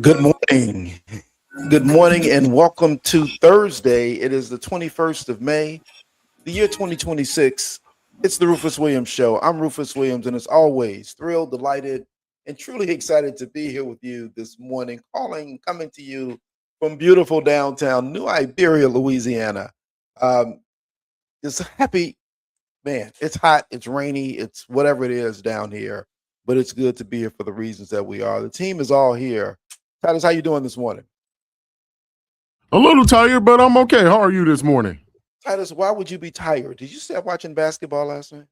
Good morning. Good morning and welcome to Thursday. It is the 21st of May, the year 2026. It's the Rufus Williams Show. I'm Rufus Williams, and as always, thrilled, delighted, and truly excited to be here with you this morning, coming to you from beautiful downtown New Iberia, Louisiana. Um, it's happy, man. It's hot, it's rainy, it's whatever it is down here, but it's good to be here for the reasons that we are. The team is all here. Titus, how you doing this morning? A little tired, but I'm okay. How are you this morning? Titus, why would you be tired? Did you stop watching basketball last night?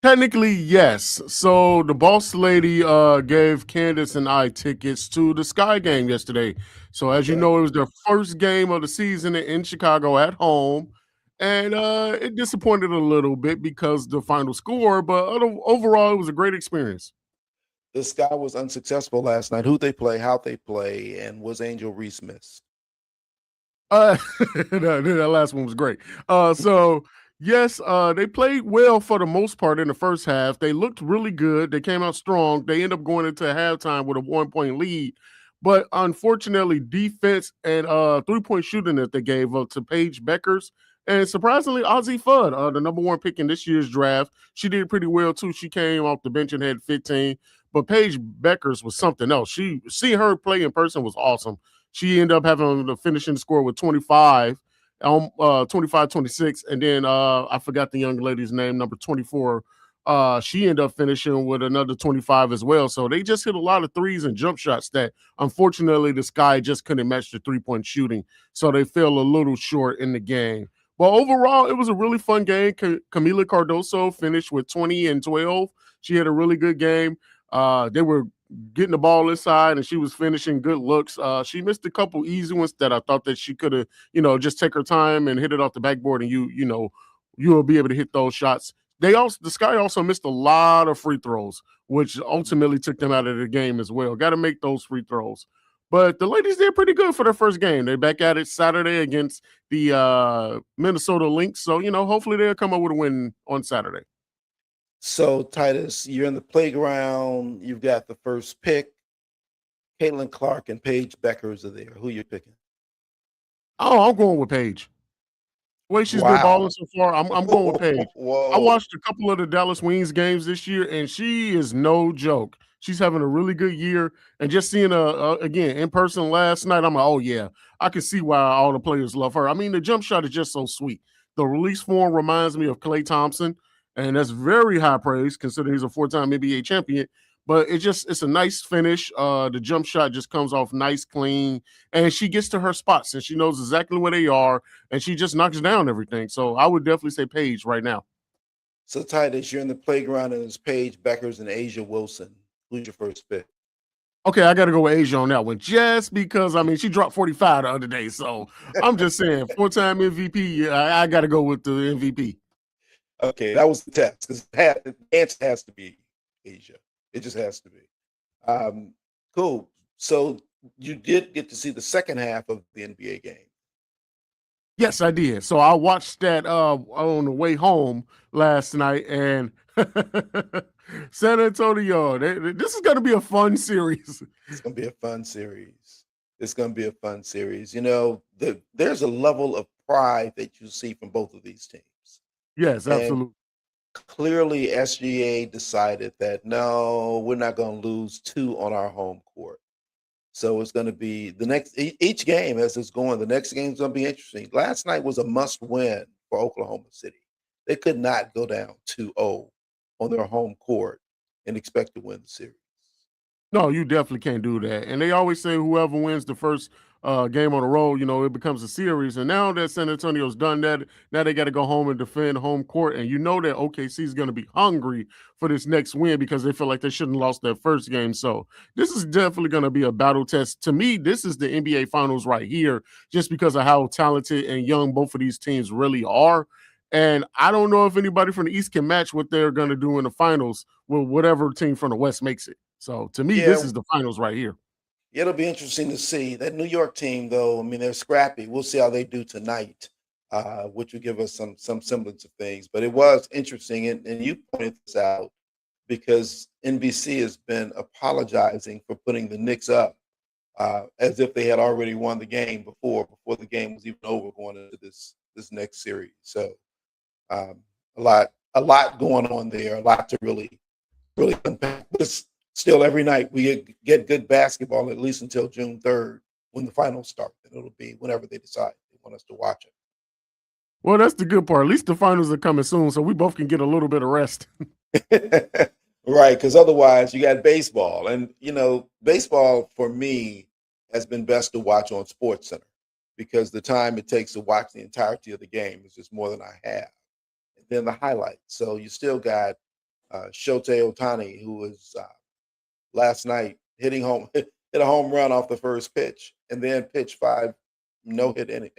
Technically, yes. So the boss lady gave Candace and I tickets to the Sky game yesterday. So as you Okay. know, it was their first game of the season in Chicago at home. And it disappointed a little bit because the final score, but overall, it was a great experience. This guy was unsuccessful last night. Who they play, how they play, and was Angel Reese missed? Uh, that last one was great. So yes, they played well for the most part in the first half. They looked really good. They came out strong. They end up going into halftime with a 1 point lead, but unfortunately, defense and 3 point shooting that they gave up to Paige Beckers. And surprisingly, Ozzie Fudd, the number one pick in this year's draft, she did pretty well too. She came off the bench and had 15. But Paige Beckers was something else. Seeing her play in person was awesome. She ended up having the finishing score with 25, 25, 26. And then I forgot the young lady's name, number 24. She ended up finishing with another 25 as well. So they just hit a lot of threes and jump shots that unfortunately the Sky just couldn't match the 3 point shooting. So they fell a little short in the game. But overall, it was a really fun game. Camila Cardoso finished with 20 and 12. She had a really good game. They were getting the ball inside and she was finishing good looks. She missed a couple easy ones that I thought that she could have, just take her time and hit it off the backboard and you will be able to hit those shots. The Sky also missed a lot of free throws, which ultimately took them out of the game as well. Got to make those free throws. But the ladies did pretty good for their first game. They're back at it Saturday against the Minnesota Lynx. So, hopefully they'll come up with a win on Saturday. So, Titus, you're in the playground. You've got the first pick. Caitlin Clark and Paige Beckers are there. Who you picking? Oh, I'm going with Paige. The way she's been balling Wow. so far, I'm going with Paige. I Whoa. watched a couple of the Dallas Wings games this year, and she is no joke. She's having a really good year, and just seeing her again in person last night, I'm like, oh yeah, I can see why all the players love her. I mean, the jump shot is just so sweet. The release form reminds me of Klay Thompson, and that's very high praise considering he's a four-time NBA champion. But it's a nice finish. The jump shot just comes off nice, clean, and she gets to her spots, and she knows exactly where they are, and she just knocks down everything. So I would definitely say Paige right now. So, Titus, you're in the playground and it's Paige Beckers and Asia Wilson. Who's your first pick? Okay, I got to go with Asia on that one, just because I mean she dropped 45 the other day. So I'm just saying, four-time MVP. I got to go with the MVP. Okay, that was the test because the answer has to be Asia. It just has to be. Um, cool. So you did get to see the second half of the NBA game. Yes, I did. So I watched that on the way home last night, and San Antonio. This is going to be a fun series. It's going to be a fun series. It's going to be a fun series. You know, there's a level of pride that you see from both of these teams. Yes, And absolutely. clearly, SGA decided that no, we're not going to lose two on our home court. So it's going to be the next each game as it's going. The next game is going to be interesting. Last night was a must win for Oklahoma City. They could not go down 2-0 on their home court and expect to win the series. No, you definitely can't do that. And they always say whoever wins the first game on the road, it becomes a series. And now that San Antonio's done that, now they got to go home and defend home court. And you know that OKC is going to be hungry for this next win because they feel like they shouldn't have lost their first game. So this is definitely going to be a battle test. To me, this is the NBA Finals right here, just because of how talented and young both of these teams really are. And I don't know if anybody from the East can match what they're going to do in the finals with whatever team from the West makes it. So to me, this Yeah, is the finals right here. it'll be interesting to see that New York team. Though I mean, they're scrappy. We'll see how they do tonight, which will give us some semblance of things. But it was interesting, and you pointed this out because NBC has been apologizing for putting the Knicks up as if they had already won the game before the game was even over going into this next series. So um, a lot going on there, a lot to really unpack. But still, every night we get good basketball, at least until June 3rd when the finals start. And it'll be whenever they decide they want us to watch it. Well, that's the good part. At least the finals are coming soon, so we both can get a little bit of rest. Right, because otherwise you got baseball. And, baseball for me has been best to watch on SportsCenter because the time it takes to watch the entirety of the game is just more than I have. And then the highlights. So you still got Shohei Ohtani, who was last night hit a home run off the first pitch and then pitched 5 no-hit inning,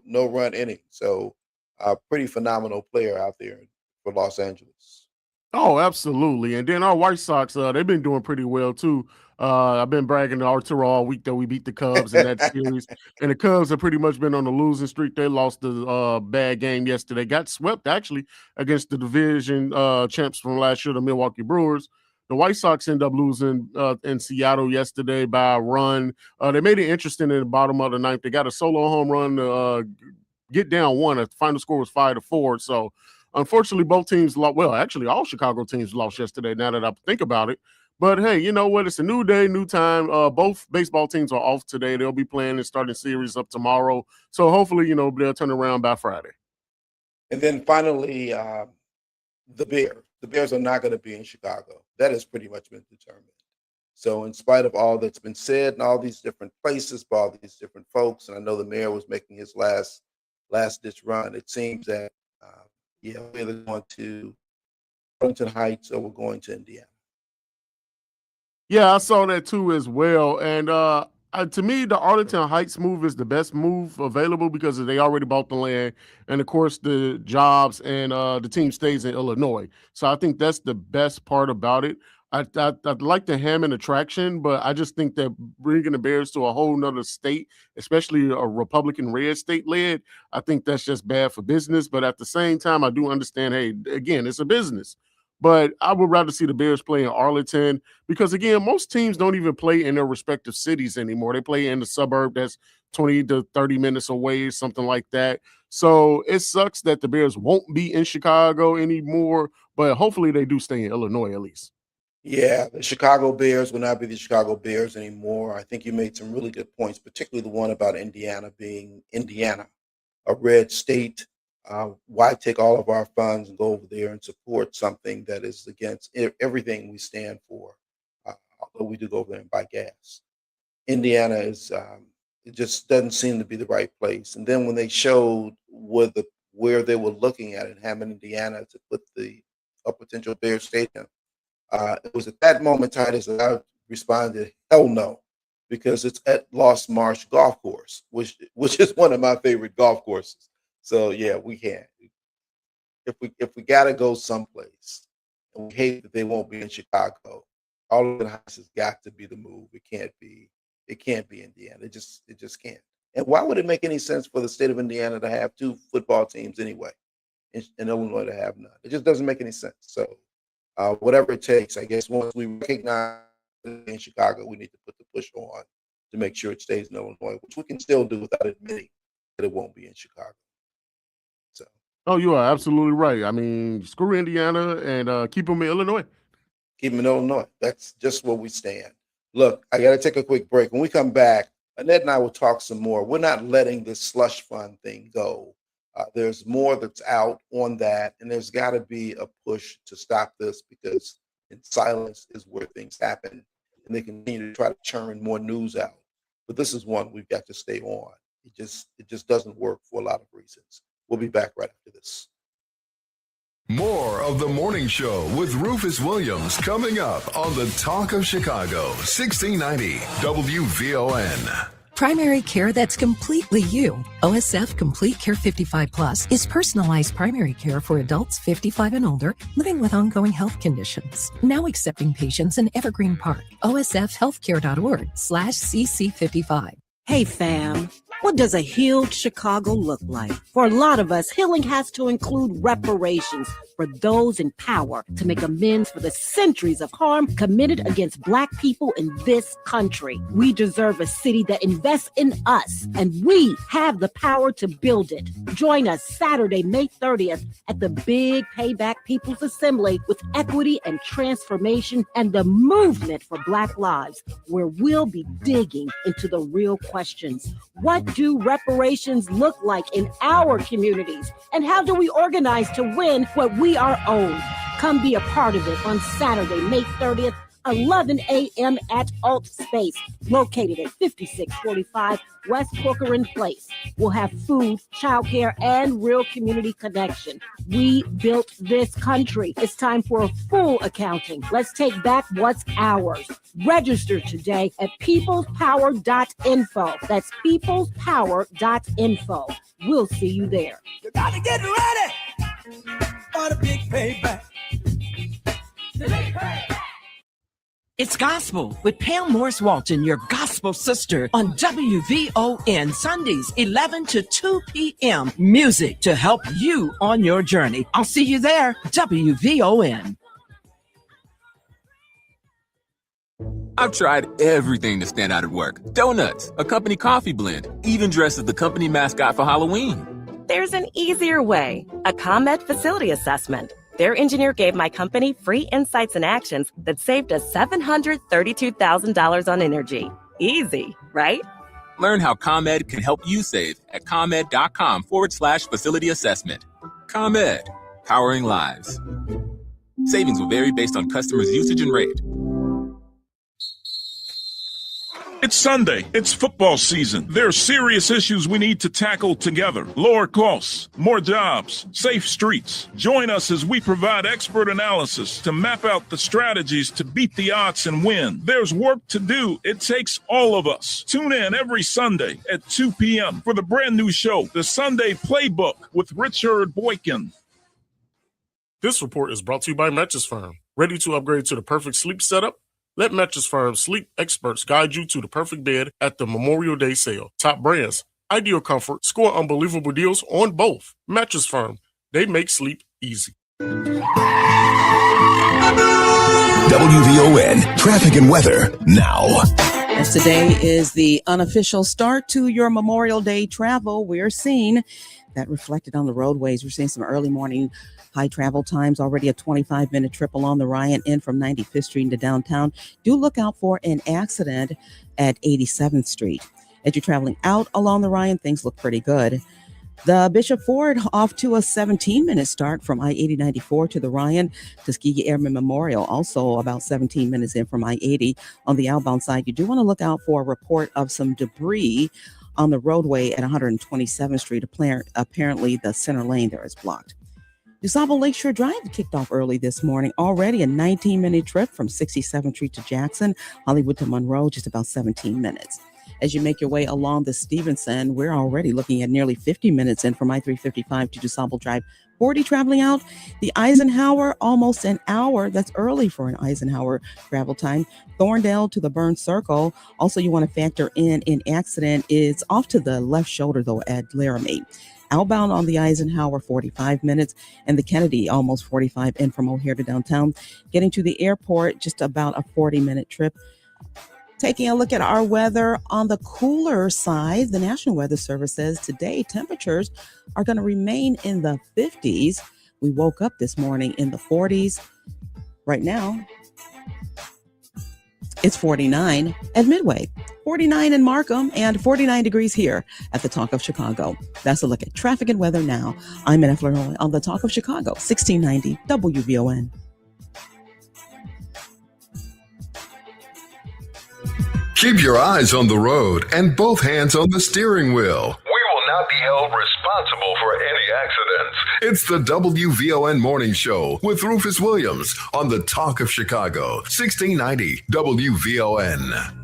no-run innings. So a pretty phenomenal player out there for Los Angeles. Oh, absolutely. And then our White Sox, they've been doing pretty well too. I've been bragging to Arturo all week that we beat the Cubs in that series. And the Cubs have pretty much been on the losing streak. They lost the bad game yesterday. Got swept actually against the division champs from last year, the Milwaukee Brewers. The White Sox end up losing in Seattle yesterday by a run. They made it interesting in the bottom of the ninth. They got a solo home run to get down one. The final score was 5-4. So unfortunately, both teams lost. Well, actually, all Chicago teams lost yesterday, now that I think about it. But, hey, you know what? It's a new day, new time. Both baseball teams are off today. They'll be playing and starting series up tomorrow. So, hopefully, they'll turn around by Friday. And then finally, the Bears. The Bears are not going to be in Chicago. That has pretty much been determined. So in spite of all that's been said in all these different places by all these different folks, and I know the mayor was making his last-ditch run, it seems that we're either going to Arlington Heights or we're going to Indiana. Yeah, I saw that too as well. And to me, the Arlington Heights move is the best move available because they already bought the land. And, of course, the jobs and the team stays in Illinois. So I think that's the best part about it. I'd like the Hammond attraction, but I just think that bringing the Bears to a whole nother state, especially a Republican red state led, I think that's just bad for business. But at the same time, I do understand, hey, again, it's a business. But I would rather see the Bears play in Arlington because, again, most teams don't even play in their respective cities anymore. They play in the suburb that's 20 to 30 minutes away, something like that. So it sucks that the Bears won't be in Chicago anymore, but hopefully they do stay in Illinois at least. Yeah, the Chicago Bears will not be the Chicago Bears anymore. I think you made some really good points, particularly the one about Indiana being Indiana, a red state. Why take all of our funds and go over there and support something that is against everything we stand for? Although we do go over there and buy gas. Indiana is it just doesn't seem to be the right place. And then when they showed where they were looking at in Hammond, Indiana, to put a potential Bears stadium, it was at that moment, Titus, that I responded, hell no, because it's at Lost Marsh Golf Course, which is one of my favorite golf courses. So yeah, we can't. If we gotta go someplace, and we hate that they won't be in Chicago, Arlington Heights has got to be the move. It can't be Indiana. It just can't. And why would it make any sense for the state of Indiana to have 2 football teams anyway, in Illinois to have none? It just doesn't make any sense. So whatever it takes, I guess once we recognize it in Chicago, we need to put the push on to make sure it stays in Illinois, which we can still do without admitting that it won't be in Chicago. So. Oh, you are absolutely right. I mean, screw Indiana and keep them in Illinois. Keep them in Illinois. That's just where we stand. Look, I got to take a quick break. When we come back, Annette and I will talk some more. We're not letting this slush fund thing go. There's more that's out on that, and there's got to be a push to stop this because in silence is where things happen, and they continue to try to churn more news out. But this is one we've got to stay on. It just doesn't work for a lot of reasons. We'll be back right after this. More of the morning show with Rufus Williams coming up on the Talk of Chicago, 1690 WVON. Primary care that's completely you. OSF Complete Care 55 Plus is personalized primary care for adults 55 and older living with ongoing health conditions. Now accepting patients in Evergreen Park. OSFhealthcare.org/CC55. Hey fam, What does a healed Chicago look like? For a lot of us, healing has to include reparations for those in power to make amends for the centuries of harm committed against Black people in this country. We deserve a city that invests in us, and we have the power to build it. Join us Saturday, May 30th at the Big Payback People's Assembly with equity and transformation and the movement for Black lives, where we'll be digging into the real questions. What do reparations look like in our communities? And how do we organize to win what we are owed? Come be a part of it on Saturday, May 30th, 11 a.m. at Alt Space, located at 5645 West Corcoran Place. We'll have food, childcare, and real community connection. We built this country. It's time for a full accounting. Let's take back what's ours. Register today at peoplespower.info. That's peoplespower.info. We'll see you there. You gotta get ready for the big payback. The big payback. It's Gospel with Pam Morris Walton, your gospel sister, on WVON Sundays, 11 to 2 p.m. Music to help you on your journey. I'll see you there, WVON. I've tried everything to stand out at work. Donuts, a company coffee blend, even dressed as the company mascot for Halloween. There's an easier way, a ComEd facility assessment. Their engineer gave my company free insights and actions that saved us $732,000 on energy. Easy, right? Learn how ComEd can help you save at ComEd.com/facility assessment. ComEd, powering lives. Savings will vary based on customers' usage and rate. It's Sunday. It's football season. There are serious issues we need to tackle together. Lower costs, more jobs, safe streets. Join us as we provide expert analysis to map out the strategies to beat the odds and win. There's work to do. It takes all of us. Tune in every Sunday at 2 p.m. for the brand new show, The Sunday Playbook with Richard Boykin. This report is brought to you by Mattress Firm. Ready to upgrade to the perfect sleep setup? Let Mattress Firm's sleep experts guide you to the perfect bed at the Memorial Day sale. Top brands, ideal comfort, score unbelievable deals on both. Mattress Firm, they make sleep easy. WVON traffic and weather now. As today is the unofficial start to your Memorial Day travel, we're seeing that reflected on the roadways. We're seeing some early morning high travel times, already a 25-minute trip along the Ryan in from 95th Street into downtown. Do look out for an accident at 87th Street. As you're traveling out along the Ryan, things look pretty good. The Bishop Ford off to a 17-minute start from I-80-94 to the Ryan Tuskegee Airmen Memorial, also about 17 minutes in from I-80 on the outbound side. You do want to look out for a report of some debris on the roadway at 127th Street. Apparently, the center lane there is blocked. DuSable Lakeshore Drive kicked off early this morning. Already a 19-minute trip from 67th Street to Jackson, Hollywood to Monroe, just about 17 minutes. As you make your way along the Stevenson, we're already looking at nearly 50 minutes in from I-355 to DuSable Drive 40 traveling out. The Eisenhower, almost an hour. That's early for an Eisenhower travel time. Thorndale to the Burn Circle. Also, you want to factor in an accident is off to the left shoulder, though, at Laramie. Outbound on the Eisenhower, 45 minutes, and the Kennedy, almost 45 in from O'Hare to downtown. Getting to the airport, just about a 40-minute trip. Taking a look at our weather on the cooler side, the National Weather Service says today temperatures are going to remain in the 50s. We woke up this morning in the 40s. Right now, it's 49 at Midway, 49 in Markham, and 49 degrees here at the Talk of Chicago. That's a look at traffic and weather now. I'm Anna Flournoy on the Talk of Chicago, 1690 WVON. Keep your eyes on the road and both hands on the steering wheel. We will not be held responsible for any accidents. It's the WVON Morning Show with Rufus Williams on the Talk of Chicago, 1690 WVON.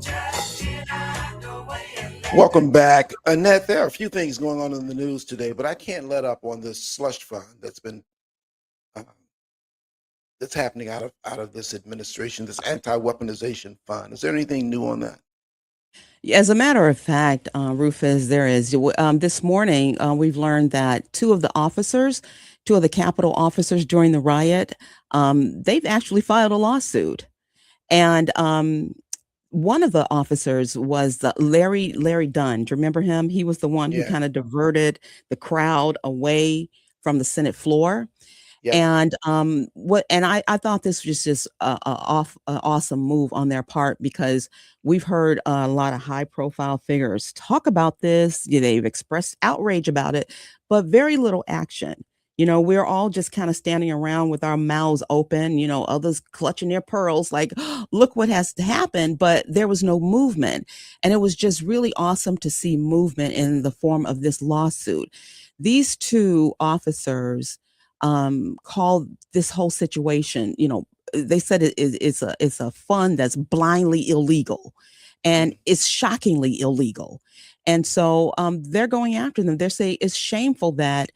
Just get out the way and Welcome back. Annette, there are a few things going on in the news today, but I can't let up on this slush fund uh, that's happening out of this administration, this anti-weaponization fund. Is there anything new on that? As a matter of fact, Rufus, there is. This morning, we've learned that two of the Capitol officers during the riot, they've actually filed a lawsuit. And one of the officers was Larry Dunn. Do you remember him? He was the one who Yeah. kind of diverted the crowd away from the Senate floor. Yep. And I thought this was just a awesome move on their part, because we've heard a lot of high profile figures talk about this. They've expressed outrage about it, but very little action. We're all just kind of standing around with our mouths open, others clutching their pearls like, look what has happened, but there was no movement. And it was just really awesome to see movement in the form of this lawsuit. These two officers called this whole situation, they said it's a fund that's blindly illegal, and it's shockingly illegal. And so they're going after them. They're saying it's shameful that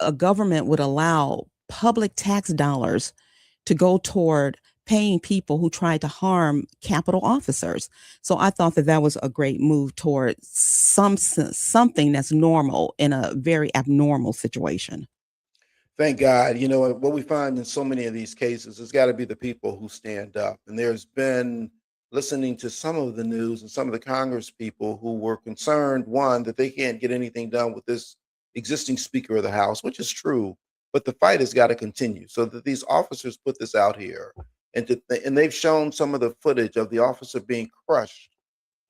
a government would allow public tax dollars to go toward paying people who tried to harm Capitol officers. So I thought that was a great move toward something that's normal in a very abnormal situation. Thank God. What we find in so many of these cases, it's got to be the people who stand up. And there's been, listening to some of the news and some of the Congress people who were concerned, one, that they can't get anything done with this existing Speaker of the House, which is true, but the fight has got to continue, so that these officers put this out here, and they've shown some of the footage of the officer being crushed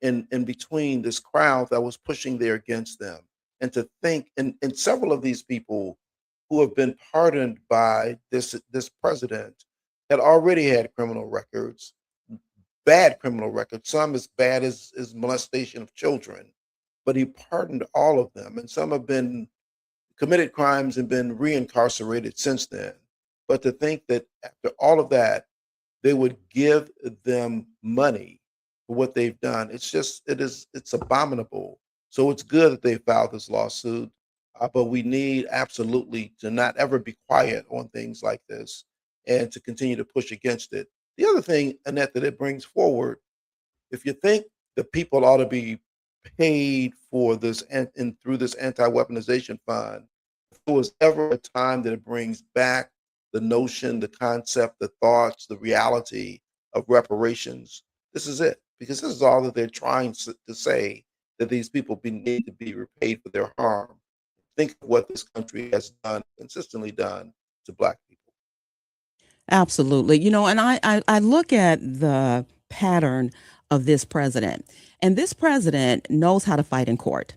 in between this crowd that was pushing there against them. And to think, and several of these people who have been pardoned by this president had already had criminal records, bad criminal records, some as bad as molestation of children, but he pardoned all of them. And some have been committed crimes and been reincarcerated since then. But to think that after all of that, they would give them money for what they've done, it's abominable. So it's good that they filed this lawsuit, but we need absolutely to not ever be quiet on things like this and to continue to push against it. The other thing, Annette, that it brings forward, if you think the people ought to be paid for this and through this anti-weaponization fund, if there was ever a time that it brings back the notion, the concept, the thoughts, the reality of reparations, this is it. Because this is all that they're trying to say, that these people need to be repaid for their harm. Think of what this country has done, consistently done, to Black people. Absolutely. And I look at the pattern of this president, and this president knows how to fight in court.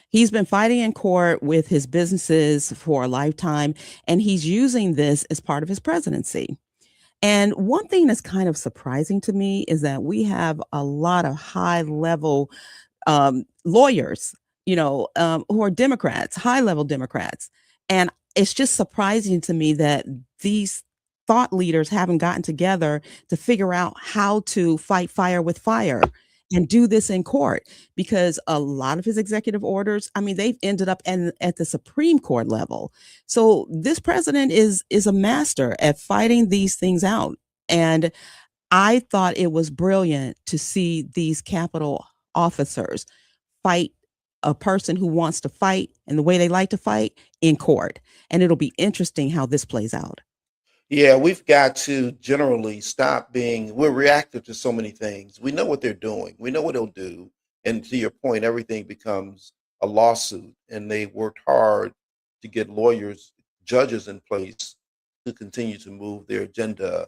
He's been fighting in court with his businesses for a lifetime, and he's using this as part of his presidency. And one thing that's kind of surprising to me is that we have a lot of high level lawyers, who are Democrats, high level Democrats. And it's just surprising to me that these thought leaders haven't gotten together to figure out how to fight fire with fire and do this in court, because a lot of his executive orders, they've ended up at the Supreme Court level. So this president is a master at fighting these things out. And I thought it was brilliant to see these Capitol officers fight a person who wants to fight and the way they like to fight in court. And it'll be interesting how this plays out. Yeah, we've got to generally stop we're reactive to so many things. We know what they're doing. We know what they'll do. And to your point, everything becomes a lawsuit. And they worked hard to get lawyers, judges in place to continue to move their agenda.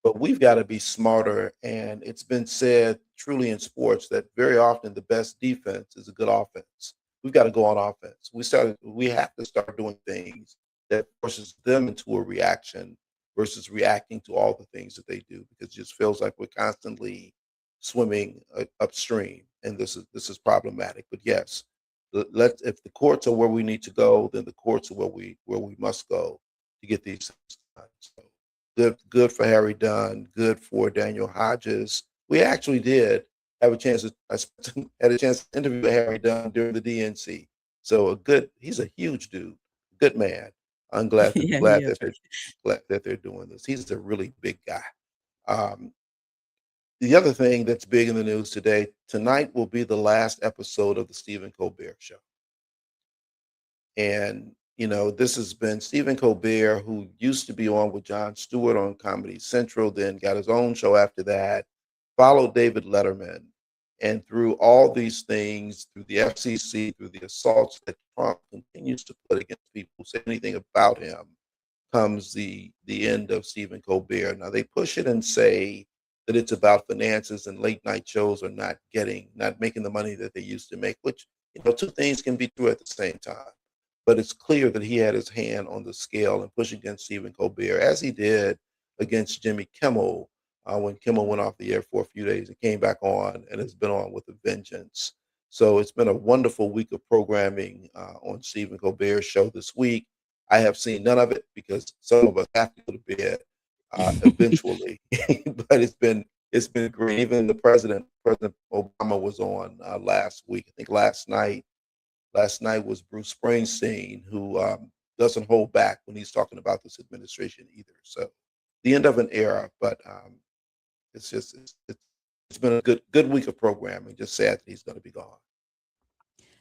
But we've got to be smarter. And it's been said truly in sports that very often the best defense is a good offense. We've got to go on offense. We have to start doing things that forces them into a reaction versus reacting to all the things that they do, because it just feels like we're constantly swimming upstream, and this is problematic. But yes, if the courts are where we need to go, then the courts are where we must go to get these things done. So good for Harry Dunn, good for Daniel Hodges. We actually did I had a chance to interview Harry Dunn during the DNC. So he's a huge dude, good man. I'm glad Yeah, glad he that is. they're doing this. He's a really big guy. The other thing that's big in the news today, tonight will be the last episode of the Stephen Colbert Show. And, this has been Stephen Colbert, who used to be on with Jon Stewart on Comedy Central, then got his own show after that, followed David Letterman. And through all these things, through the FCC, through the assaults that Trump continues to put against people who say anything about him, comes the end of Stephen Colbert. Now, they push it and say that it's about finances and late night shows are not making the money that they used to make, which, two things can be true at the same time. But it's clear that he had his hand on the scale and pushing against Stephen Colbert, as he did against Jimmy Kimmel when Kimmel went off the air for a few days and came back on and has been on with a vengeance. So it's been a wonderful week of programming on Stephen Colbert's show this week. I have seen none of it because some of us have to go to bed eventually, but it's been great. Even President Obama was on last week. I think last night was Bruce Springsteen, who doesn't hold back when he's talking about this administration either. So the end of an era, but it's been a good week of programming. Just sad that he's going to be gone.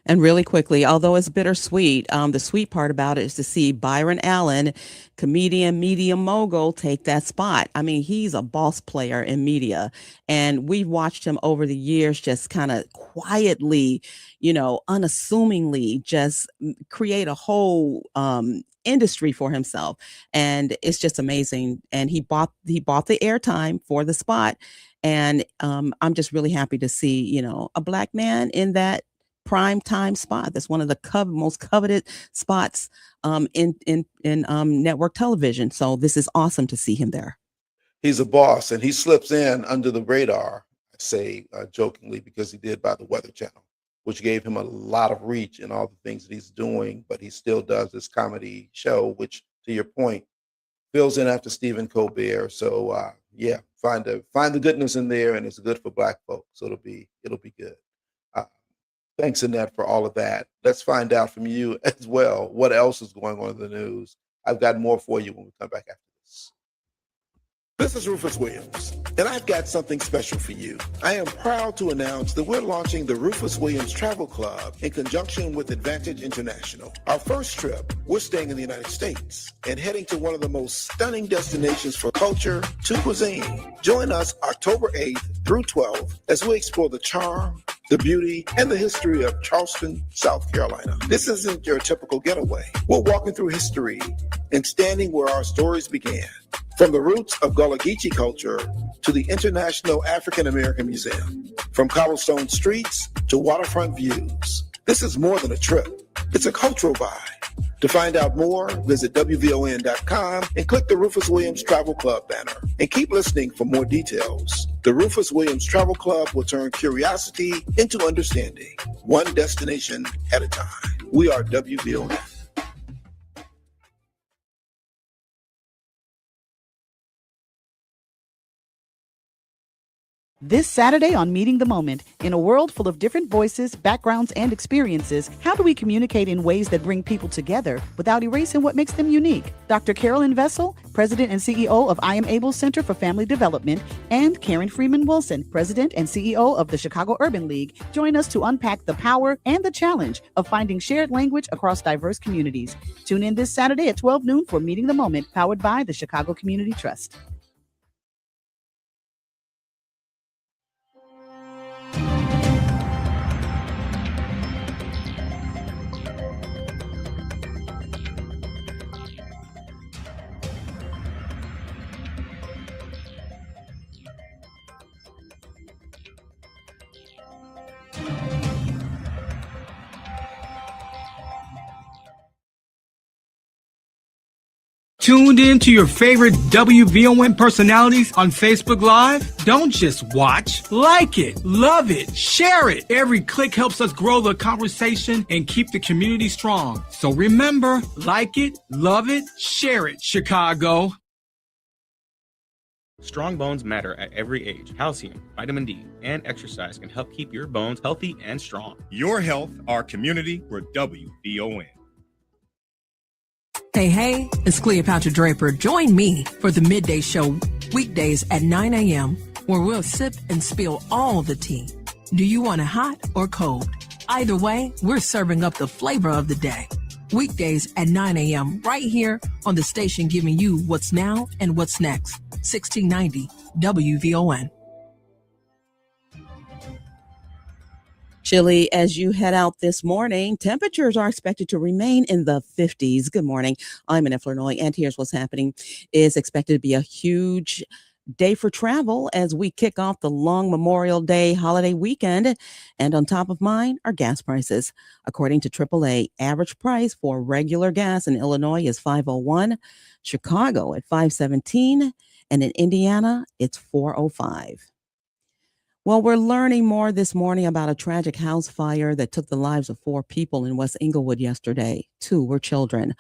And really quickly, although it's bittersweet, the sweet part about it is to see Byron Allen, comedian, media mogul, take that spot. I mean, he's a boss player in media, and we've watched him over the years just kind of quietly, unassumingly just create a whole industry for himself. And it's just amazing. And he bought the airtime for the spot. And I'm just really happy to see, a Black man in that prime time spot. That's one of the most coveted spots in network television. So this is awesome to see him there. He's a boss, and he slips in under the radar, I say jokingly, because he did by the Weather Channel, which gave him a lot of reach in all the things that he's doing. But he still does this comedy show, which, to your point, fills in after Stephen Colbert. So find the goodness in there, and it's good for Black folks. So it'll be good. Thanks, Annette, for all of that. Let's find out from you as well what else is going on in the news. I've got more for you when we come back after this. This is Rufus Williams, and I've got something special for you. I am proud to announce that we're launching the Rufus Williams Travel Club in conjunction with Advantage International. Our first trip, we're staying in the United States and heading to one of the most stunning destinations for culture to cuisine. Join us October 8th through 12th as we explore the charm, the beauty, and the history of Charleston, South Carolina. This isn't your typical getaway. We're walking through history and standing where our stories began. From the roots of Gullah Geechee culture to the International African American Museum, from cobblestone streets to waterfront views. This is more than a trip. It's a cultural vibe. To find out more, visit WVON.com and click the Rufus Williams Travel Club banner. And keep listening for more details. The Rufus Williams Travel Club will turn curiosity into understanding, one destination at a time. We are WVON. This Saturday on Meeting the Moment, in a world full of different voices, backgrounds, and experiences, how do we communicate in ways that bring people together without erasing what makes them unique? Dr. Carolyn Vessel, President and CEO of I Am Able Center for Family Development, and Karen Freeman Wilson, President and CEO of the Chicago Urban League, join us to unpack the power and the challenge of finding shared language across diverse communities. Tune in this Saturday at 12 noon for Meeting the Moment, powered by the Chicago Community Trust. Tuned in to your favorite WVON personalities on Facebook Live? Don't just watch, like it, love it, share it. Every click helps us grow the conversation and keep the community strong. So remember, like it, love it, share it, Chicago. Strong bones matter at every age. Calcium, vitamin D, and exercise can help keep your bones healthy and strong. Your health, our community, we're WVON. Hey, it's Cleopatra Draper. Join me for the Midday Show weekdays at 9 a.m. where we'll sip and spill all the tea. Do you want it hot or cold? Either way, we're serving up the flavor of the day. Weekdays at 9 a.m. right here on the station giving you what's now and what's next. 1690 WVON. Chilly as you head out this morning. Temperatures are expected to remain in the 50s. Good morning. I'm in Illinois, and here's what's happening. It's expected to be a huge day for travel as we kick off the long Memorial Day holiday weekend. And on top of mind are gas prices. According to AAA, average price for regular gas in Illinois is $5.01, Chicago at $5.17, and in Indiana, it's $4.05. Well, we're learning more this morning about a tragic house fire that took the lives of 4 people in West Englewood yesterday. 2 were children.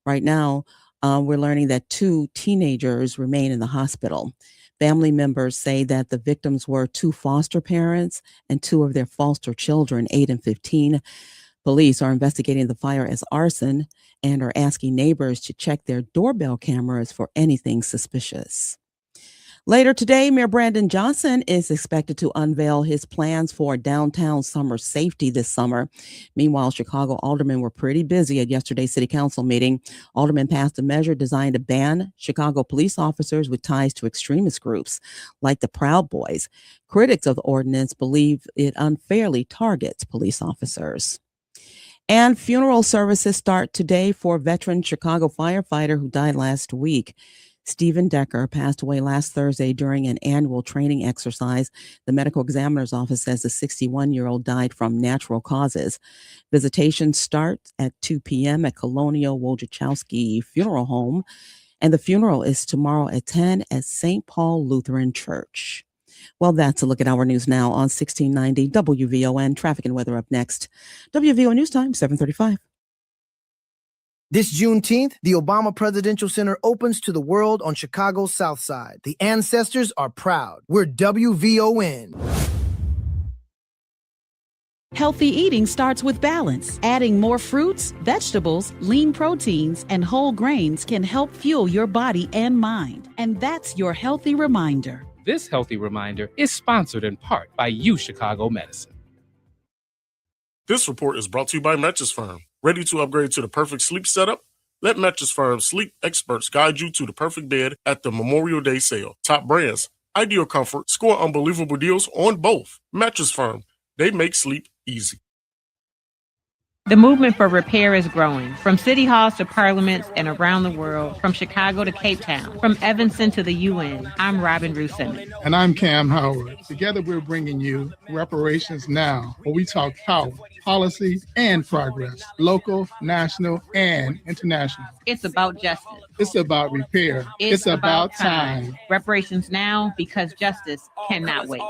Right now, we're learning that 2 teenagers remain in the hospital. Family members say that the victims were 2 foster parents and 2 of their foster children, 8 and 15. Police are investigating the fire as arson and are asking neighbors to check their doorbell cameras for anything suspicious. Later today, Mayor Brandon Johnson is expected to unveil his plans for downtown summer safety this summer. Meanwhile, Chicago aldermen were pretty busy at yesterday's city council meeting. Aldermen passed a measure designed to ban Chicago police officers with ties to extremist groups like the Proud Boys. Critics of the ordinance believe it unfairly targets police officers. And funeral services start today for veteran Chicago firefighter who died last week. Stephen Decker passed away last Thursday during an annual training exercise. The medical examiner's office says the 61-year-old died from natural causes. Visitation starts at 2 p.m. at Colonial Wojciechowski Funeral Home, and the funeral is tomorrow at 10 at St. Paul Lutheran Church. Well, that's a look at our news now on 1690 WVON. Traffic and weather up next. WVON News Time, 7:35. This Juneteenth, the Obama Presidential Center opens to the world on Chicago's South Side. The ancestors are proud. We're WVON. Healthy eating starts with balance. Adding more fruits, vegetables, lean proteins, and whole grains can help fuel your body and mind. And that's your healthy reminder. This healthy reminder is sponsored in part by U Chicago Medicine. This report is brought to you by Mattress Firm. Ready to upgrade to the perfect sleep setup? Let Mattress Firm's sleep experts guide you to the perfect bed at the Memorial Day sale. Top brands, ideal comfort, score unbelievable deals on both. Mattress Firm, they make sleep easy. The movement for repair is growing, from city halls to parliaments and around the world, from Chicago to Cape Town, from Evanston to the UN. I'm Robin Rusin. And I'm Cam Howard. Together we're bringing you Reparations Now, where we talk power, policy, and progress, local, national, and international. It's about justice. It's about repair. It's about time. Reparations now, because justice cannot wait.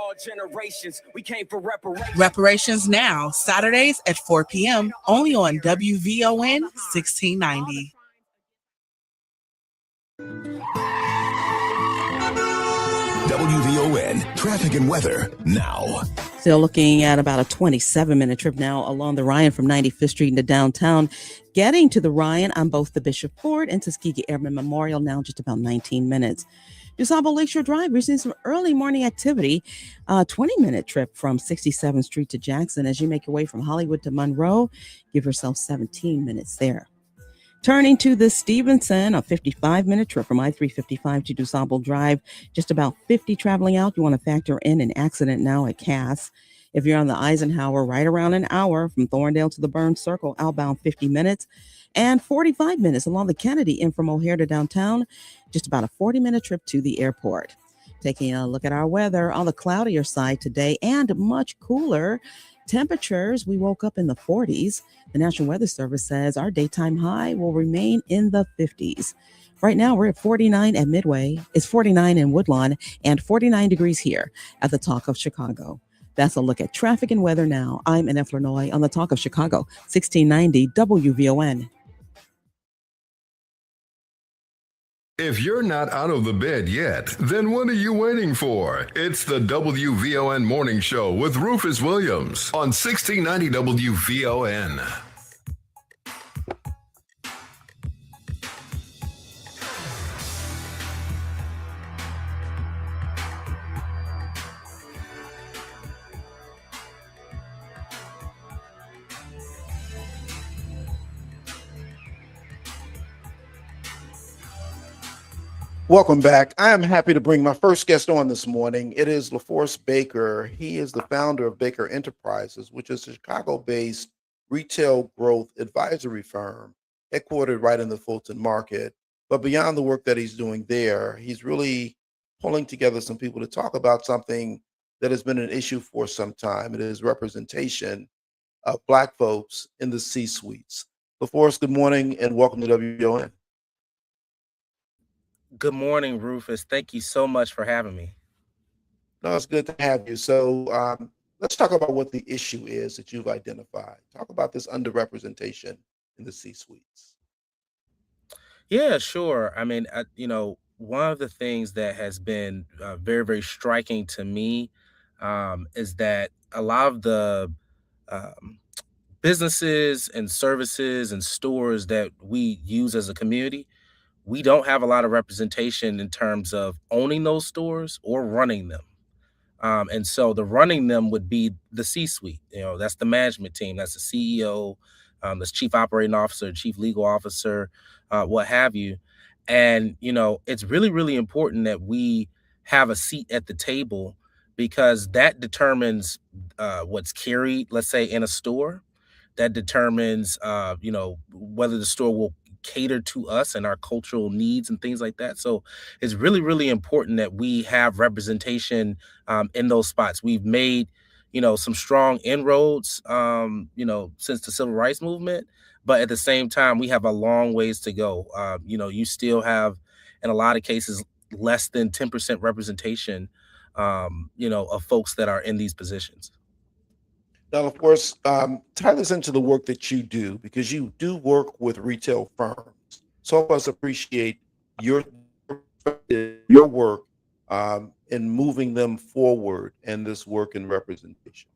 Reparations Now, Saturdays at 4 p.m. only on WVON 1690. WVON traffic and weather now. Still looking at about a 27-minute trip now along the Ryan from 95th Street into downtown. Getting to the Ryan on both the Bishop Ford and Tuskegee Airmen Memorial now just about 19 minutes. DuSable Lakeshore Drive, we're seeing some early morning activity. 20-minute trip from 67th Street to Jackson as you make your way from Hollywood to Monroe. Give yourself 17 minutes there. Turning to the Stevenson, a 55-minute trip from I-355 to DuSable Drive. Just about 50 traveling out. You want to factor in an accident now at Cass. If you're on the Eisenhower, right around an hour from Thorndale to the Burns Circle, outbound 50 minutes. And 45 minutes along the Kennedy in from O'Hare to downtown. Just about a 40-minute trip to the airport. Taking a look at our weather on the cloudier side today and much cooler. Temperatures, we woke up in the 40s. The National Weather Service says our daytime high will remain in the 50s. Right now, we're at 49 at Midway. It's 49 in Woodlawn and 49 degrees here at the Talk of Chicago. That's a look at traffic and weather now. I'm in Illinois on the Talk of Chicago, 1690 WVON. If you're not out of the bed yet, then what are you waiting for? It's the WVON Morning Show with Rufus Williams on 1690 WVON. Welcome back. I am happy to bring my first guest on this morning. It is LaForce Baker. He is the founder of Baker Enterprises, which is a Chicago-based retail growth advisory firm headquartered right in the Fulton market. But beyond the work that he's doing there, he's really pulling together some people to talk about something that has been an issue for some time. It is representation of Black folks in the C-suites. LaForce, good morning and welcome to WVON. Good morning, Rufus. Thank you so much for having me. No, it's good to have you. So let's talk about what the issue is that you've identified. Talk about this underrepresentation in the C-suites. Yeah, sure. I mean, one of the things that has been very, very striking to me is that a lot of the businesses and services and stores that we use as a community, we don't have a lot of representation in terms of owning those stores or running them. And so the running them would be the C-suite. That's the management team. That's the CEO, that's chief operating officer, chief legal officer, what have you. And, it's really, really important that we have a seat at the table because that determines what's carried, let's say, in a store. That determines, whether the store will cater to us and our cultural needs and things like that. So it's really, really important that we have representation in those spots. We've made, some strong inroads, since the civil rights movement, but at the same time, we have a long ways to go. You still have, in a lot of cases, less than 10% representation, of folks that are in these positions. Now, of course, tie this into the work that you do because you do work with retail firms. So help us appreciate your work in moving them forward in this work and representation.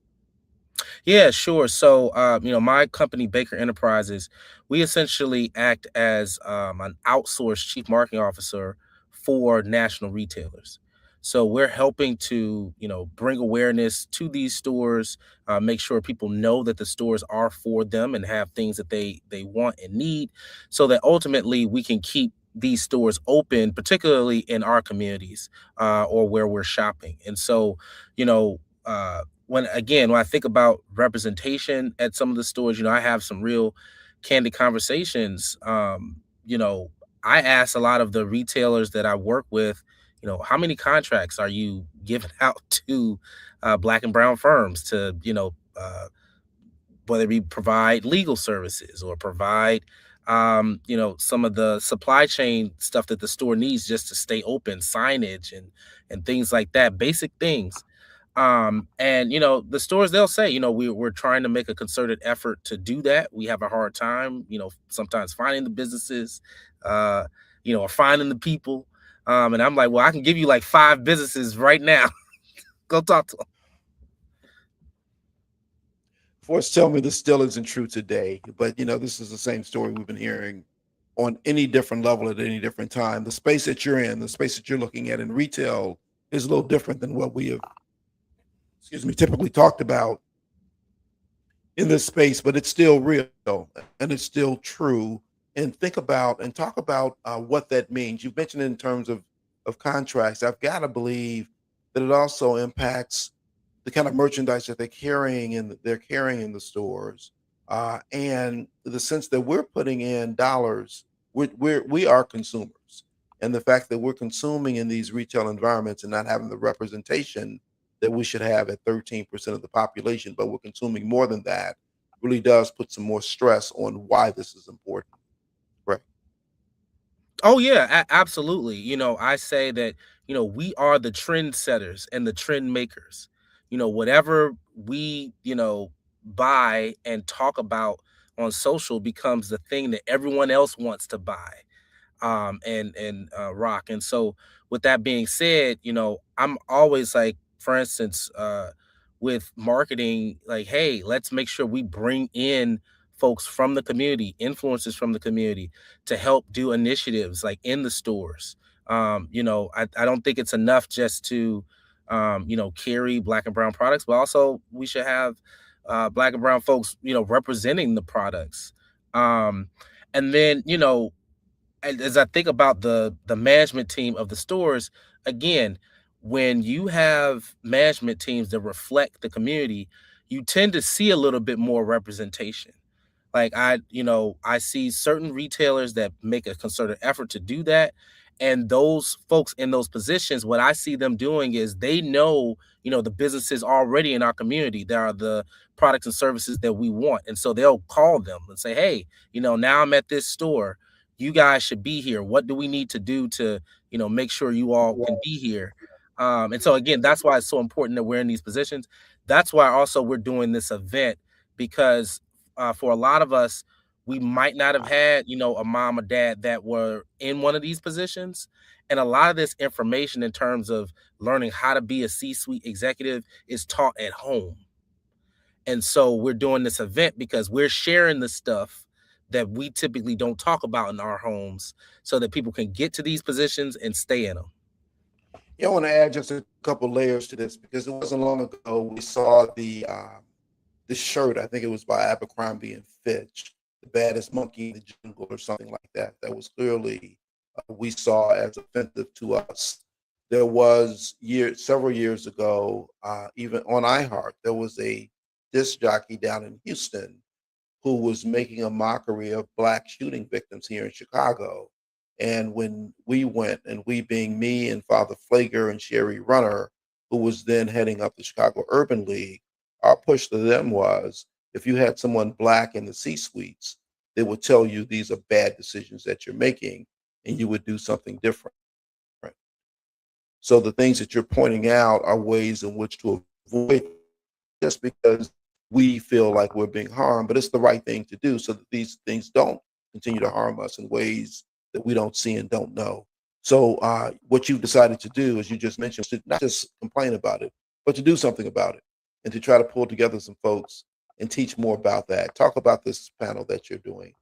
Yeah, sure. So, my company, Baker Enterprises, we essentially act as an outsourced chief marketing officer for national retailers. So we're helping to, bring awareness to these stores, make sure people know that the stores are for them and have things that they want and need, so that ultimately we can keep these stores open, particularly in our communities or where we're shopping. And so, when I think about representation at some of the stores, I have some real candid conversations. I ask a lot of the retailers that I work with, how many contracts are you giving out to Black and brown firms to, whether we provide legal services or provide, some of the supply chain stuff that the store needs just to stay open, signage and things like that, basic things. And the stores, they'll say, we're trying to make a concerted effort to do that. We have a hard time, sometimes finding the businesses, or finding the people. And I'm like, well, I can give you like 5 businesses right now. Go talk to them. Force tell me this still isn't true today, but this is the same story we've been hearing on any different level at any different time. The space that you're in, the space that you're looking at in retail is a little different than what we have typically talked about in this space, but it's still real and it's still true. And think about and talk about what that means. You've mentioned it in terms of contracts. I've got to believe that it also impacts the kind of merchandise that they're carrying in the stores, and the sense that we're putting in dollars. We are consumers, and the fact that we're consuming in these retail environments and not having the representation that we should have at 13% of the population, but we're consuming more than that, really does put some more stress on why this is important. Right. Oh yeah, absolutely. I say that, we are the trend setters and the trend makers. Whatever we, buy and talk about on social becomes the thing that everyone else wants to buy. and rock. And so with that being said, I'm always like, for instance, with marketing, like, hey, let's make sure we bring in folks from the community, influencers from the community, to help do initiatives like in the stores. I don't think it's enough just to carry Black and brown products, but also we should have Black and brown folks representing the products. And then as I think about the management team of the stores, again, when you have management teams that reflect the community, you tend to see a little bit more representation. Like I see certain retailers that make a concerted effort to do that. And those folks in those positions, what I see them doing is they know, the businesses already in our community. There are the products and services that we want. And so they'll call them and say, hey, now I'm at this store. You guys should be here. What do we need to do to, make sure you all can be here? And so, again, that's why it's so important that we're in these positions. That's why also we're doing this event, because for a lot of us, we might not have had, a mom or dad that were in one of these positions. And a lot of this information in terms of learning how to be a C-suite executive is taught at home. And so we're doing this event because we're sharing the stuff that we typically don't talk about in our homes so that people can get to these positions and stay in them. Yeah, I want to add just a couple layers to this, because it wasn't long ago we saw the shirt, I think it was by Abercrombie and Fitch, the baddest monkey in the jungle or something like that. That was clearly we saw as offensive to us. There was several years ago, even on iHeart, there was a disc jockey down in Houston who was making a mockery of Black shooting victims here in Chicago. And when we went, and we being me and Father Flager and Sherry Runner, who was then heading up the Chicago Urban League, our push to them was, if you had someone Black in the C-suites, they would tell you these are bad decisions that you're making, and you would do something different. So the things that you're pointing out are ways in which to avoid, just because we feel like we're being harmed, but it's the right thing to do so that these things don't continue to harm us in ways that we don't see and don't know. So what you've decided to do, as you just mentioned, to not just complain about it, but to do something about it, and to try to pull together some folks and teach more about that. Talk about this panel that you're doing.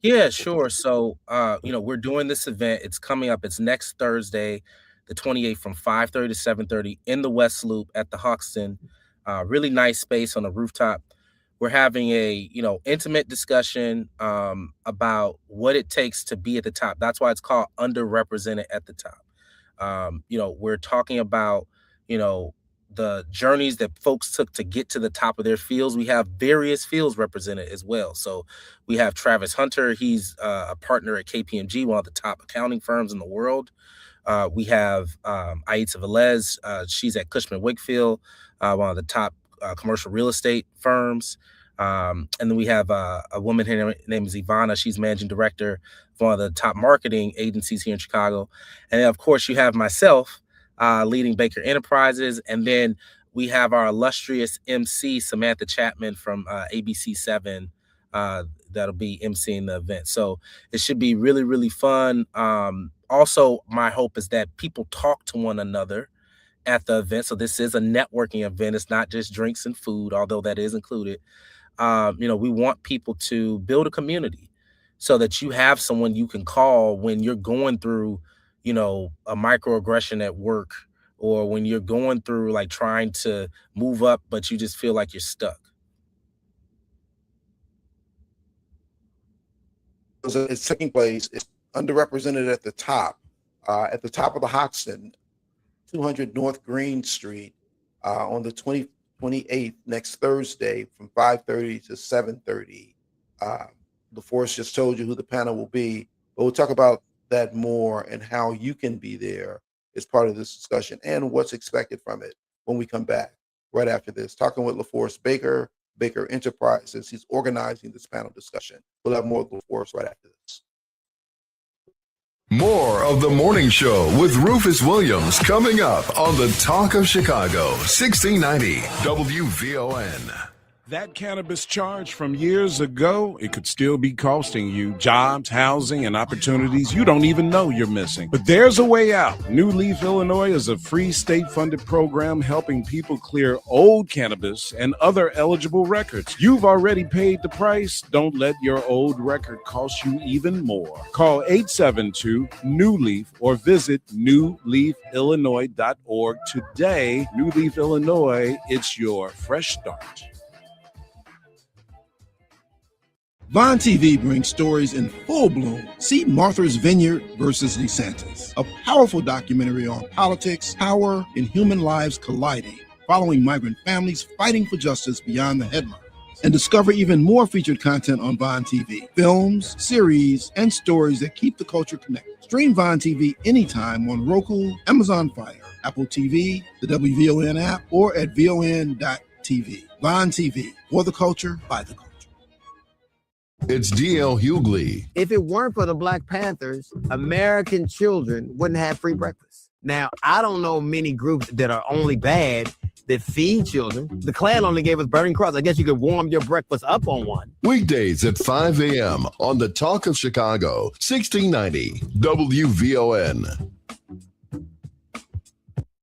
Yeah, sure. So, we're doing this event. It's coming up. It's next Thursday, the 28th, from 5:30 to 7:30 in the West Loop at the Hoxton. Really nice space on the rooftop. We're having a, intimate discussion about what it takes to be at the top. That's why it's called Underrepresented at the Top. We're talking about, the journeys that folks took to get to the top of their fields. We have various fields represented as well. So we have Travis Hunter. He's a partner at KPMG, one of the top accounting firms in the world. We have Aitza Velez. She's at Cushman Wakefield, one of the top commercial real estate firms. And then we have a woman here named Ivana. She's managing director of one of the top marketing agencies here in Chicago. And then, of course, you have myself, leading Baker Enterprises. And then we have our illustrious MC, Samantha Chapman from ABC7, that'll be emceeing the event. So it should be really, really fun. Also, my hope is that people talk to one another at the event. So this is a networking event. It's not just drinks and food, although that is included. We want people to build a community so that you have someone you can call when you're going through, a microaggression at work, or when you're going through like trying to move up, but you just feel like you're stuck. It's taking place. It's underrepresented at the top of the Hoxton, 200 North Green Street, on the 28th, next Thursday, from 5:30 to 7:30. LaForce just told you who the panel will be, but we'll talk about that more and how you can be there as part of this discussion and what's expected from it when we come back right after this. Talking with LaForce Baker, Baker Enterprises. He's organizing this panel discussion. We'll have more of LaForce right after this. More of the morning show with Rufus Williams coming up on the Talk of Chicago, 1690 WVON. That cannabis charge from years ago, it could still be costing you jobs, housing, and opportunities you don't even know you're missing. But there's a way out. New Leaf, Illinois is a free state-funded program helping people clear old cannabis and other eligible records. You've already paid the price. Don't let your old record cost you even more. Call 872-NEW-LEAF or visit newleafillinois.org today. New Leaf, Illinois, it's your fresh start. Vine TV brings stories in full bloom. See Martha's Vineyard versus DeSantis, a powerful documentary on politics, power, and human lives colliding, following migrant families fighting for justice beyond the headlines. And discover even more featured content on Vine TV, films, series, and stories that keep the culture connected. Stream Vine TV anytime on Roku, Amazon Fire, Apple TV, the WVON app, or at VON.TV. Vine TV, for the culture, by the culture. It's D.L. Hughley. If it weren't for the Black Panthers, American children wouldn't have free breakfast. Now, I don't know many groups that are only bad that feed children. The Klan only gave us Burning Cross. I guess you could warm your breakfast up on one. Weekdays at 5 a.m. on the Talk of Chicago, 1690 WVON.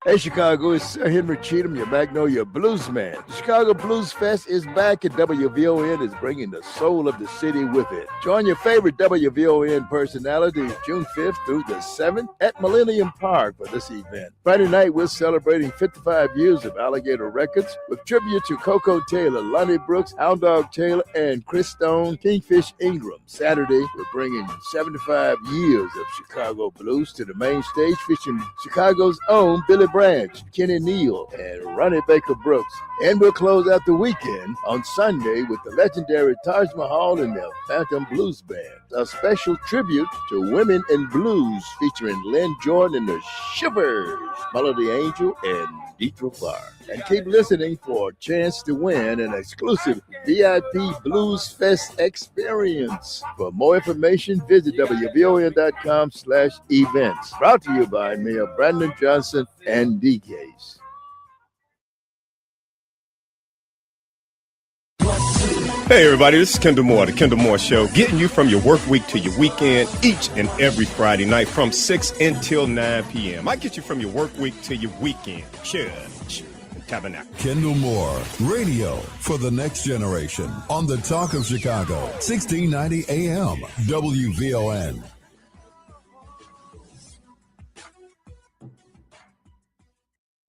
Hey Chicago, it's Sir Henry Cheatham, your Magnolia Blues man. The Chicago Blues Fest is back and WVON is bringing the soul of the city with it. Join your favorite WVON personalities June 5th through the 7th at Millennium Park for this event. Friday night, we're celebrating 55 years of Alligator Records with tribute to Coco Taylor, Lonnie Brooks, Hound Dog Taylor, and Chris Stone, Kingfish Ingram. Saturday, we're bringing 75 years of Chicago blues to the main stage featuring Chicago's own Billy Branch, Kenny Neal, and Ronnie Baker Brooks. And we'll close out the weekend on Sunday with the legendary Taj Mahal and their Phantom Blues Band. A special tribute to women in blues featuring Lynn Jordan and the Shivers, Melody Angel, and Deetra Farr. And keep listening for a chance to win an exclusive VIP Blues Fest experience. For more information, visit WVON.com/events. Brought to you by Mayor Brandon Johnson and DKs. Hey everybody, this is Kendall Moore, The Kendall Moore Show, getting you from your work week to your weekend each and every Friday night from 6 until 9 p.m. I get you from your work week to your weekend. Church and Tabernacle. Kendall Moore, radio for the next generation on the Talk of Chicago, 1690 AM, WVON.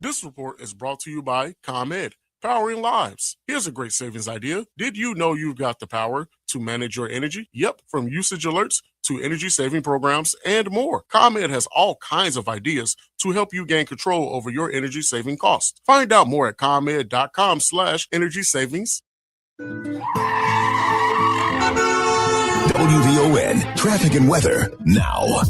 This report is brought to you by ComEd, powering lives. Here's a great savings idea. Did you know you've got the power to manage your energy? Yep, from usage alerts to energy saving programs and more. ComEd has all kinds of ideas to help you gain control over your energy saving costs. Find out more at ComEd.com/energy savings. WVON traffic and weather now.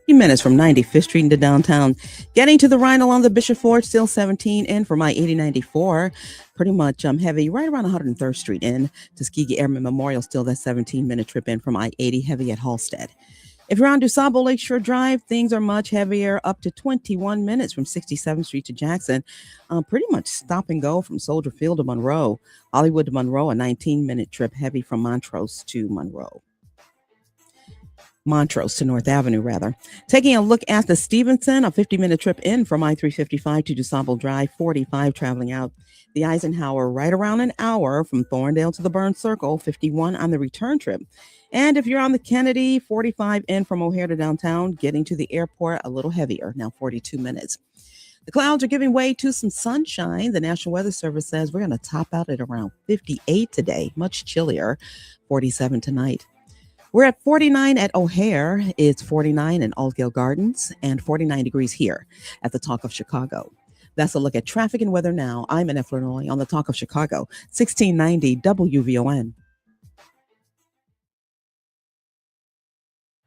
Minutes from 95th Street into downtown. Getting to the Rhine along the Bishop Ford, still 17 in from I-8094. Pretty much heavy right around 103rd Street in. Tuskegee Airmen Memorial, still that 17-minute trip in from I-80, heavy at Halstead. If you're on DuSable Lakeshore Drive, things are much heavier, up to 21 minutes from 67th Street to Jackson. Pretty much stop and go from Soldier Field to Monroe. Hollywood to Monroe, a 19-minute trip, heavy from Montrose to North Avenue, rather. Taking a look at the Stevenson, a 50-minute trip in from I-355 to DuSable Drive, 45 traveling out. The Eisenhower, right around an hour from Thorndale to the Burn Circle, 51 on the return trip. And if you're on the Kennedy, 45 in from O'Hare to downtown, getting to the airport a little heavier, now 42 minutes. The clouds are giving way to some sunshine. The National Weather Service says we're going to top out at around 58 today, much chillier, 47 tonight. We're at 49 at O'Hare. It's 49 in Altgale Gardens and 49 degrees here at the Talk of Chicago. That's a look at traffic and weather now. I'm in Illinois on the Talk of Chicago, 1690 WVON.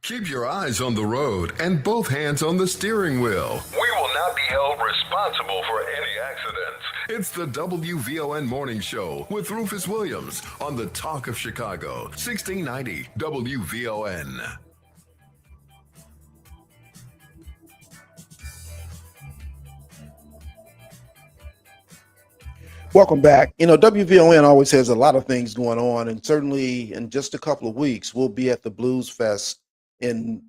Keep your eyes on the road and both hands on the steering wheel. We will not be held responsible for any accidents. It's the WVON Morning Show with Rufus Williams on the Talk of Chicago, 1690 WVON. Welcome back. WVON always has a lot of things going on, and certainly in just a couple of weeks, we'll be at the Blues Fest in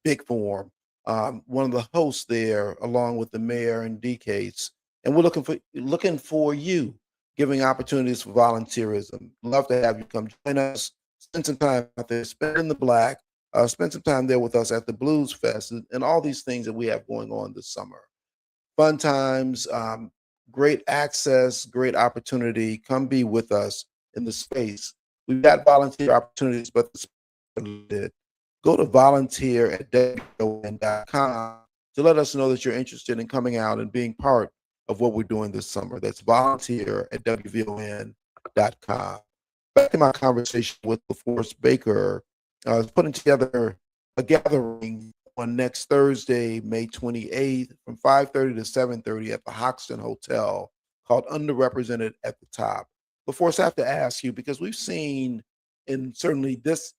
big form. One of the hosts there, along with the mayor and DKs, and we're looking for you, giving opportunities for volunteerism. Love to have you come join us, spend some time out there, spend in the black, spend some time there with us at the Blues Fest, and all these things that we have going on this summer. Fun times, great access, great opportunity. Come be with us in the space. We've got volunteer opportunities, but the space is limited. Go to volunteer@won.com to let us know that you're interested in coming out and being part of what we're doing this summer. That's volunteer@won.com. Back in my conversation with LaForest Baker, I was putting together a gathering on next Thursday, May 28th, from 5:30 to 7:30 at the Hoxton Hotel, called Underrepresented at the Top. LaForest, I have to ask you, because we've seen in certainly this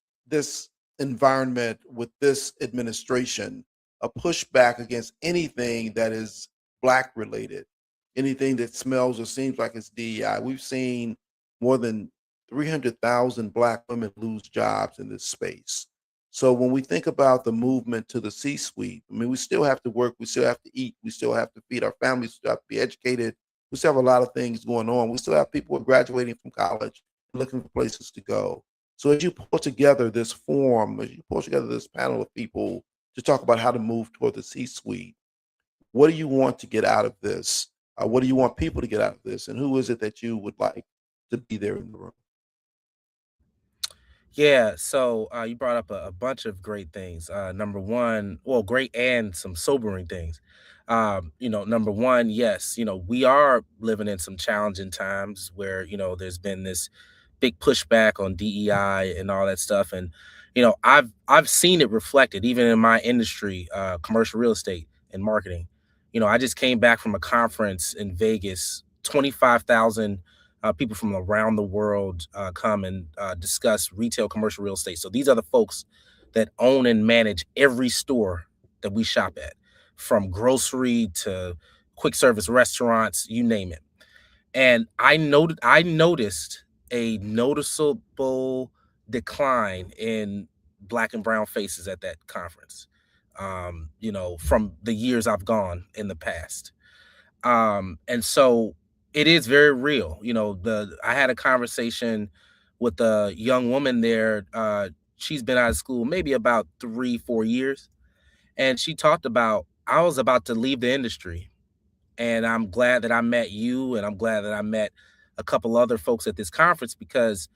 environment with this administration, a pushback against anything that is Black related, anything that smells or seems like it's DEI. We've seen more than 300,000 Black women lose jobs in this space. So when we think about the movement to the C-suite, I mean, we still have to work, we still have to eat, we still have to feed our families, we still have to be educated, we still have a lot of things going on. We still have people who are graduating from college and looking for places to go. So as you pull together this forum, as you pull together this panel of people to talk about how to move toward the C-suite, what do you want to get out of this? What do you want people to get out of this? And who is it that you would like to be there in the room? Yeah, so you brought up a bunch of great things. Number one, well, great and some sobering things. Number one, yes, we are living in some challenging times where, there's been this big pushback on DEI and all that stuff. And, I've seen it reflected even in my industry, commercial real estate and marketing. I just came back from a conference in Vegas, 25,000 people from around the world come and discuss retail commercial real estate. So these are the folks that own and manage every store that we shop at, from grocery to quick service restaurants, you name it. And I noticed a noticeable decline in Black and brown faces at that conference, from the years I've gone in the past. And so it is very real. I had a conversation with a young woman there. She's been out of school maybe about 3-4 years. And she talked about, I was about to leave the industry. And I'm glad that I met you, and I'm glad that I met a couple other folks at this conference because,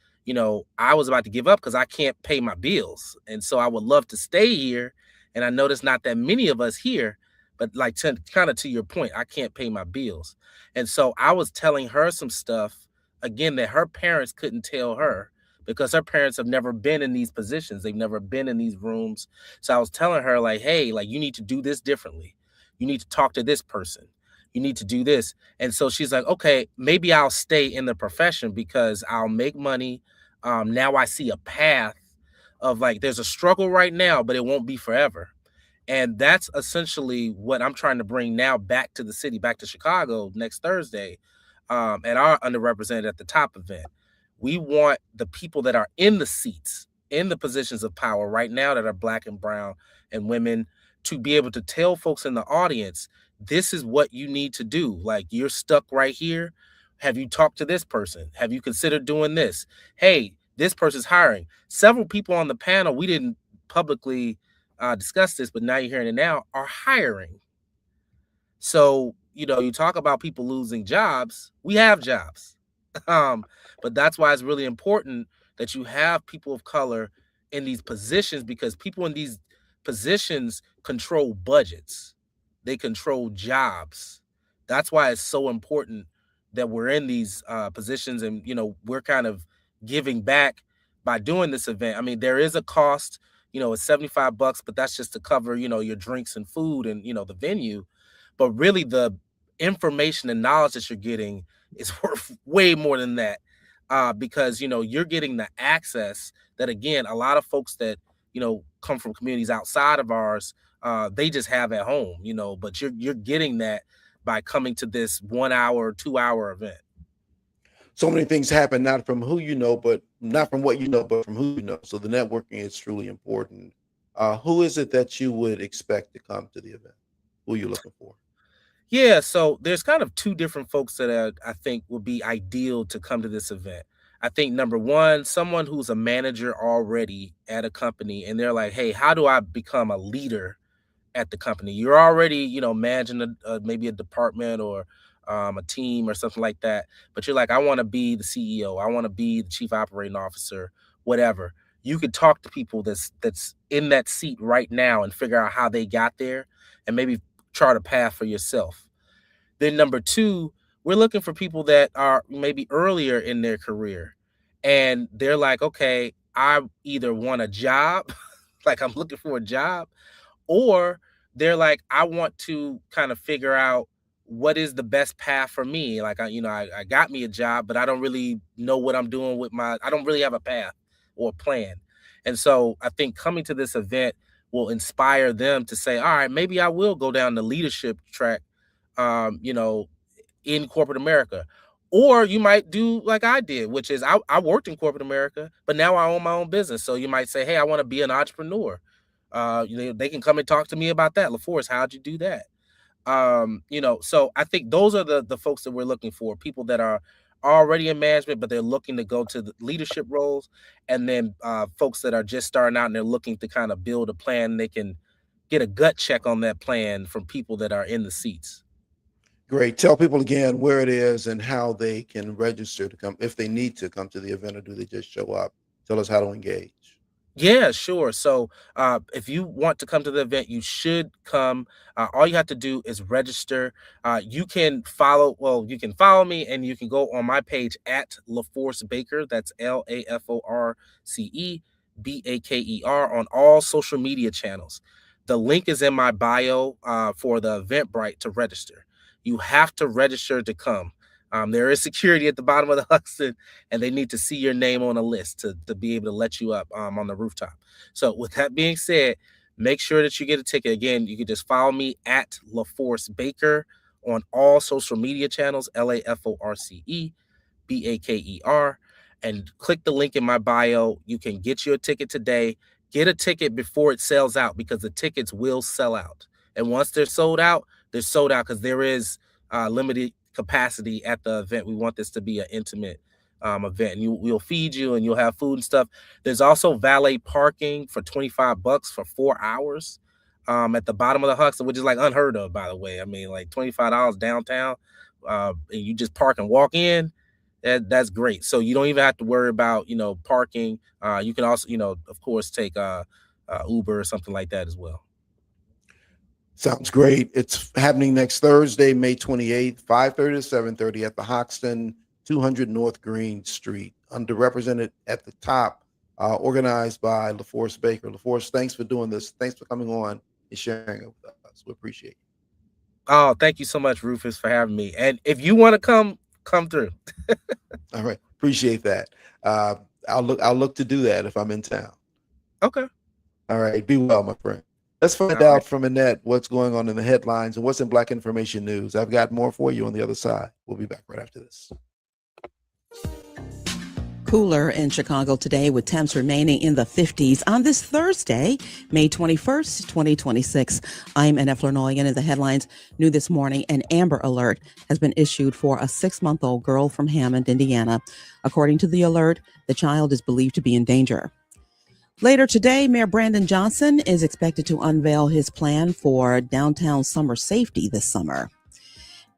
I was about to give up because I can't pay my bills. And so I would love to stay here. And I know there's not that many of us here, but like kind of to your point, I can't pay my bills. And so I was telling her some stuff, again, that her parents couldn't tell her because her parents have never been in these positions. They've never been in these rooms. So I was telling her, like, hey, like, you need to do this differently. You need to talk to this person. You need to do this. And so she's like, okay, maybe I'll stay in the profession because I'll make money. Now I see a path of, like, there's a struggle right now, but it won't be forever. And that's essentially what I'm trying to bring now back to the city, back to Chicago next Thursday at our Underrepresented at the Top event. We want the people that are in the seats, in the positions of power right now that are Black and brown and women, to be able to tell folks in the audience, this is what you need to do. Like, you're stuck right here. Have you talked to this person? Have you considered doing this? Hey, this person's hiring. Several people on the panel, we didn't publicly discuss this, but now you're hearing it now, are hiring. So, you talk about people losing jobs. We have jobs. But that's why it's really important that you have people of color in these positions, because people in these positions control budgets. They control jobs. That's why it's so important that we're in these positions, and we're kind of giving back by doing this event. I mean, there is a cost. It's $75, but that's just to cover your drinks and food and the venue. But really, the information and knowledge that you're getting is worth way more than that, because you're getting the access that, again, a lot of folks that come from communities outside of ours, they just have at home, but you're getting that by coming to this 1 hour, 2 hour event. so many things happen not from who you know, but not from what you know, but from who you know. So the networking is truly important. Who is it that you would expect to come to the event? Who are you looking for? Yeah, so there's kind of two different folks that I think would be ideal to come to this event. I think number one, someone who's a manager already at a company and they're like, hey, how do I become a leader at the company? You're already, managing maybe a department or a team or something like that. But you're like, I want to be the CEO. I want to be the chief operating officer, whatever. You could talk to people that's in that seat right now and figure out how they got there and maybe chart a path for yourself. Then number two, we're looking for people that are maybe earlier in their career and they're like, okay, I either want a job, like I'm looking for a job, or they're like, I want to kind of figure out what is the best path for me. Like, I got me a job, but I don't really know what I'm doing with I don't really have a path or a plan. And so I think coming to this event will inspire them to say, all right, maybe I will go down the leadership track, in corporate America. Or you might do like I did, which is I worked in corporate America, but now I own my own business. So you might say, hey, I want to be an entrepreneur. They can come and talk to me about that. LaForest, how'd you do that? So I think those are the folks that we're looking for, people that are already in management, but they're looking to go to the leadership roles, and then folks that are just starting out and they're looking to kind of build a plan. They can get a gut check on that plan from people that are in the seats. Great. Tell people again where it is and how they can register to come, if they need to come to the event, or do they just show up? Tell us how to engage. Yeah, sure. So if you want to come to the event, you should come. All you have to do is register. You can follow me, and you can go on my page at LaForce Baker. That's LaForceBaker on all social media channels. The link is in my bio for the Eventbrite to register. You have to register to come. There is security at the bottom of the Hudson, and they need to see your name on a list to be able to let you up on the rooftop. So with that being said, make sure that you get a ticket. Again, you can just follow me at LaForce Baker on all social media channels, LaForceBaker, and click the link in my bio. You can get you a ticket today. Get a ticket before it sells out, because the tickets will sell out. And once they're sold out because there is limited capacity at the event. We want this to be an intimate event, and we'll feed you and you'll have food and stuff. There's also valet parking for $25 for 4 hours at the bottom of the Hudson, which is like unheard of, by the way. I mean, like $25 downtown, and you just park and walk in. That's great. So you don't even have to worry about parking. You can also of course take Uber or something like that as well. Sounds great. It's happening next Thursday, May 28th, 5:30 to 7:30 at the Hoxton, 200 North Green Street. Underrepresented at the top, organized by LaForce Baker. LaForce, thanks for doing this. Thanks for coming on and sharing it with us. We appreciate it. Oh, thank you so much, Rufus, for having me. And if you want to come through. All right. Appreciate that. I'll look to do that if I'm in town. Okay. All right. Be well, my friend. Let's find out from Annette what's going on in the headlines and what's in Black Information News. I've got more for you on the other side. We'll be back right after this. Cooler in Chicago today, with temps remaining in the 50s on this Thursday, May 21st, 2026. I'm Annette Flurnoyan, and the headlines new this morning: an Amber Alert has been issued for a 6-month-old girl from Hammond, Indiana. According to the alert, the child is believed to be in danger. Later today, Mayor Brandon Johnson is expected to unveil his plan for downtown summer safety this summer.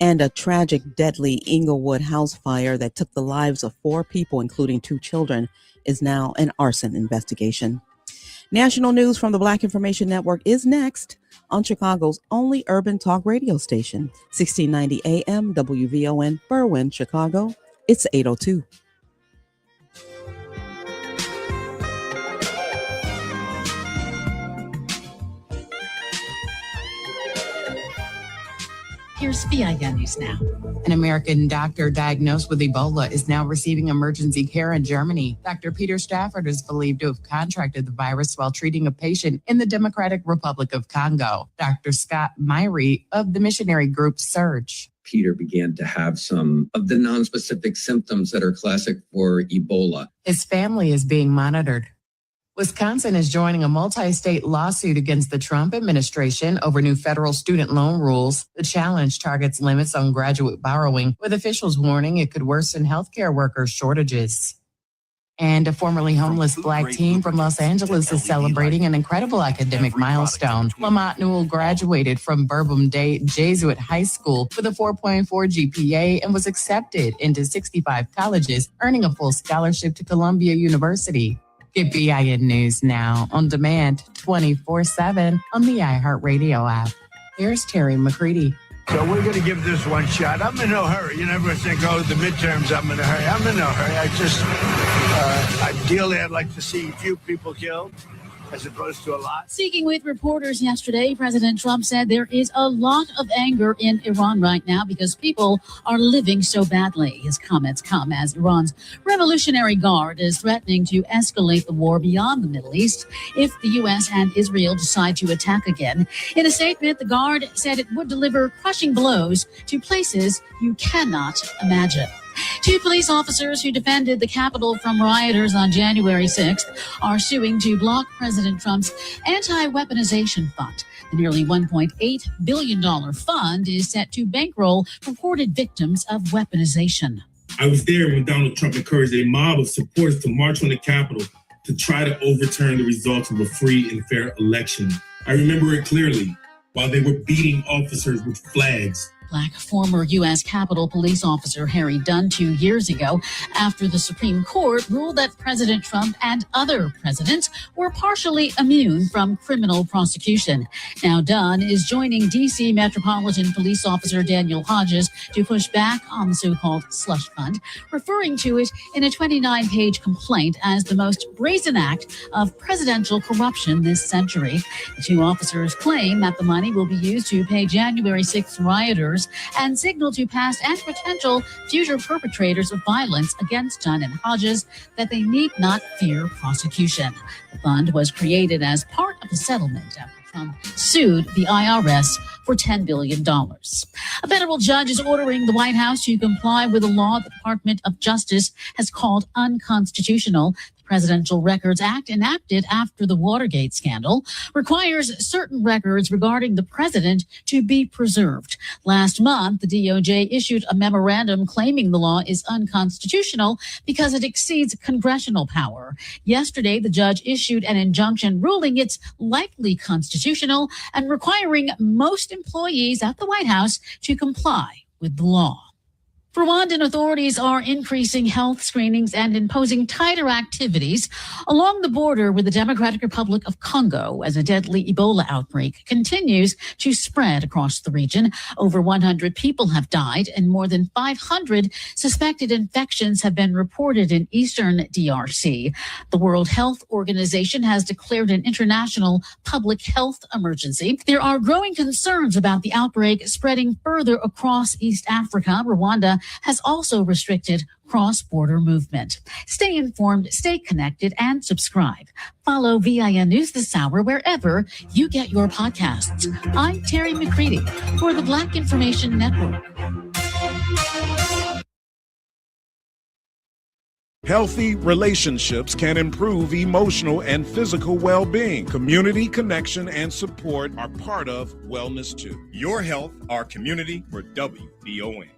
And a tragic, deadly Inglewood house fire that took the lives of 4 people, including 2 children, is now an arson investigation. National news from the Black Information Network is next on Chicago's only urban talk radio station, 1690 AM WVON, Berwyn, Chicago. It's 8:02. Here's VIN News Now. An American doctor diagnosed with Ebola is now receiving emergency care in Germany. Dr. Peter Stafford is believed to have contracted the virus while treating a patient in the Democratic Republic of Congo. Dr. Scott Myrie of the missionary group Surge. Peter began to have some of the nonspecific symptoms that are classic for Ebola. His family is being monitored. Wisconsin is joining a multi-state lawsuit against the Trump administration over new federal student loan rules. The challenge targets limits on graduate borrowing, with officials warning it could worsen healthcare workers' shortages. And a formerly homeless Black teen from Los Angeles is celebrating an incredible academic milestone. Lamont Newell graduated from Bourbon Jesuit High School with a 4.4 GPA and was accepted into 65 colleges, earning a full scholarship to Columbia University. Get BIN News now on demand 24/7 on the iHeartRadio app. Here's Terry McCready. So we're going to give this one shot. I'm in no hurry. You never think, oh, the midterms, I'm in a hurry. I'm in no hurry. Ideally, I'd like to see few people killed as opposed to a lot. Speaking with reporters yesterday, President Trump said there is a lot of anger in Iran right now because people are living so badly. His comments come as Iran's Revolutionary Guard is threatening to escalate the war beyond the Middle East if the U.S. and Israel decide to attack again. In a statement, the Guard said it would deliver crushing blows to places you cannot imagine. Two police officers who defended the Capitol from rioters on January 6th are suing to block President Trump's anti-weaponization fund. The nearly $1.8 billion fund is set to bankroll purported victims of weaponization. I was there when Donald Trump encouraged a mob of supporters to march on the Capitol to try to overturn the results of a free and fair election. I remember it clearly while they were beating officers with flags. Black former U.S. Capitol Police officer Harry Dunn 2 years ago after the Supreme Court ruled that President Trump and other presidents were partially immune from criminal prosecution. Now Dunn is joining D.C. Metropolitan Police Officer Daniel Hodges to push back on the so-called slush fund, referring to it in a 29-page complaint as the most brazen act of presidential corruption this century. The two officers claim that the money will be used to pay January 6th rioters and signal to past and potential future perpetrators of violence against Dunn and Hodges that they need not fear prosecution. The fund was created as part of a settlement after Trump sued the IRS for $10 billion. A federal judge is ordering the White House to comply with a law the Department of Justice has called unconstitutional. Presidential Records Act, enacted after the Watergate scandal, requires certain records regarding the president to be preserved. Last month, the DOJ issued a memorandum claiming the law is unconstitutional because it exceeds congressional power. Yesterday, the judge issued an injunction ruling it's likely constitutional and requiring most employees at the White House to comply with the law. Rwandan authorities are increasing health screenings and imposing tighter activities along the border with the Democratic Republic of Congo as a deadly Ebola outbreak continues to spread across the region. Over 100 people have died and more than 500 suspected infections have been reported in eastern DRC. The World Health Organization has declared an international public health emergency. There are growing concerns about the outbreak spreading further across East Africa. Rwanda has also restricted cross-border movement. Stay informed, stay connected, and subscribe. Follow VIN News this hour wherever you get your podcasts. I'm Terry McCready for the Black Information Network. Healthy relationships can improve emotional and physical well-being. Community connection and support are part of Wellness 2. Your health, our community, for WVON.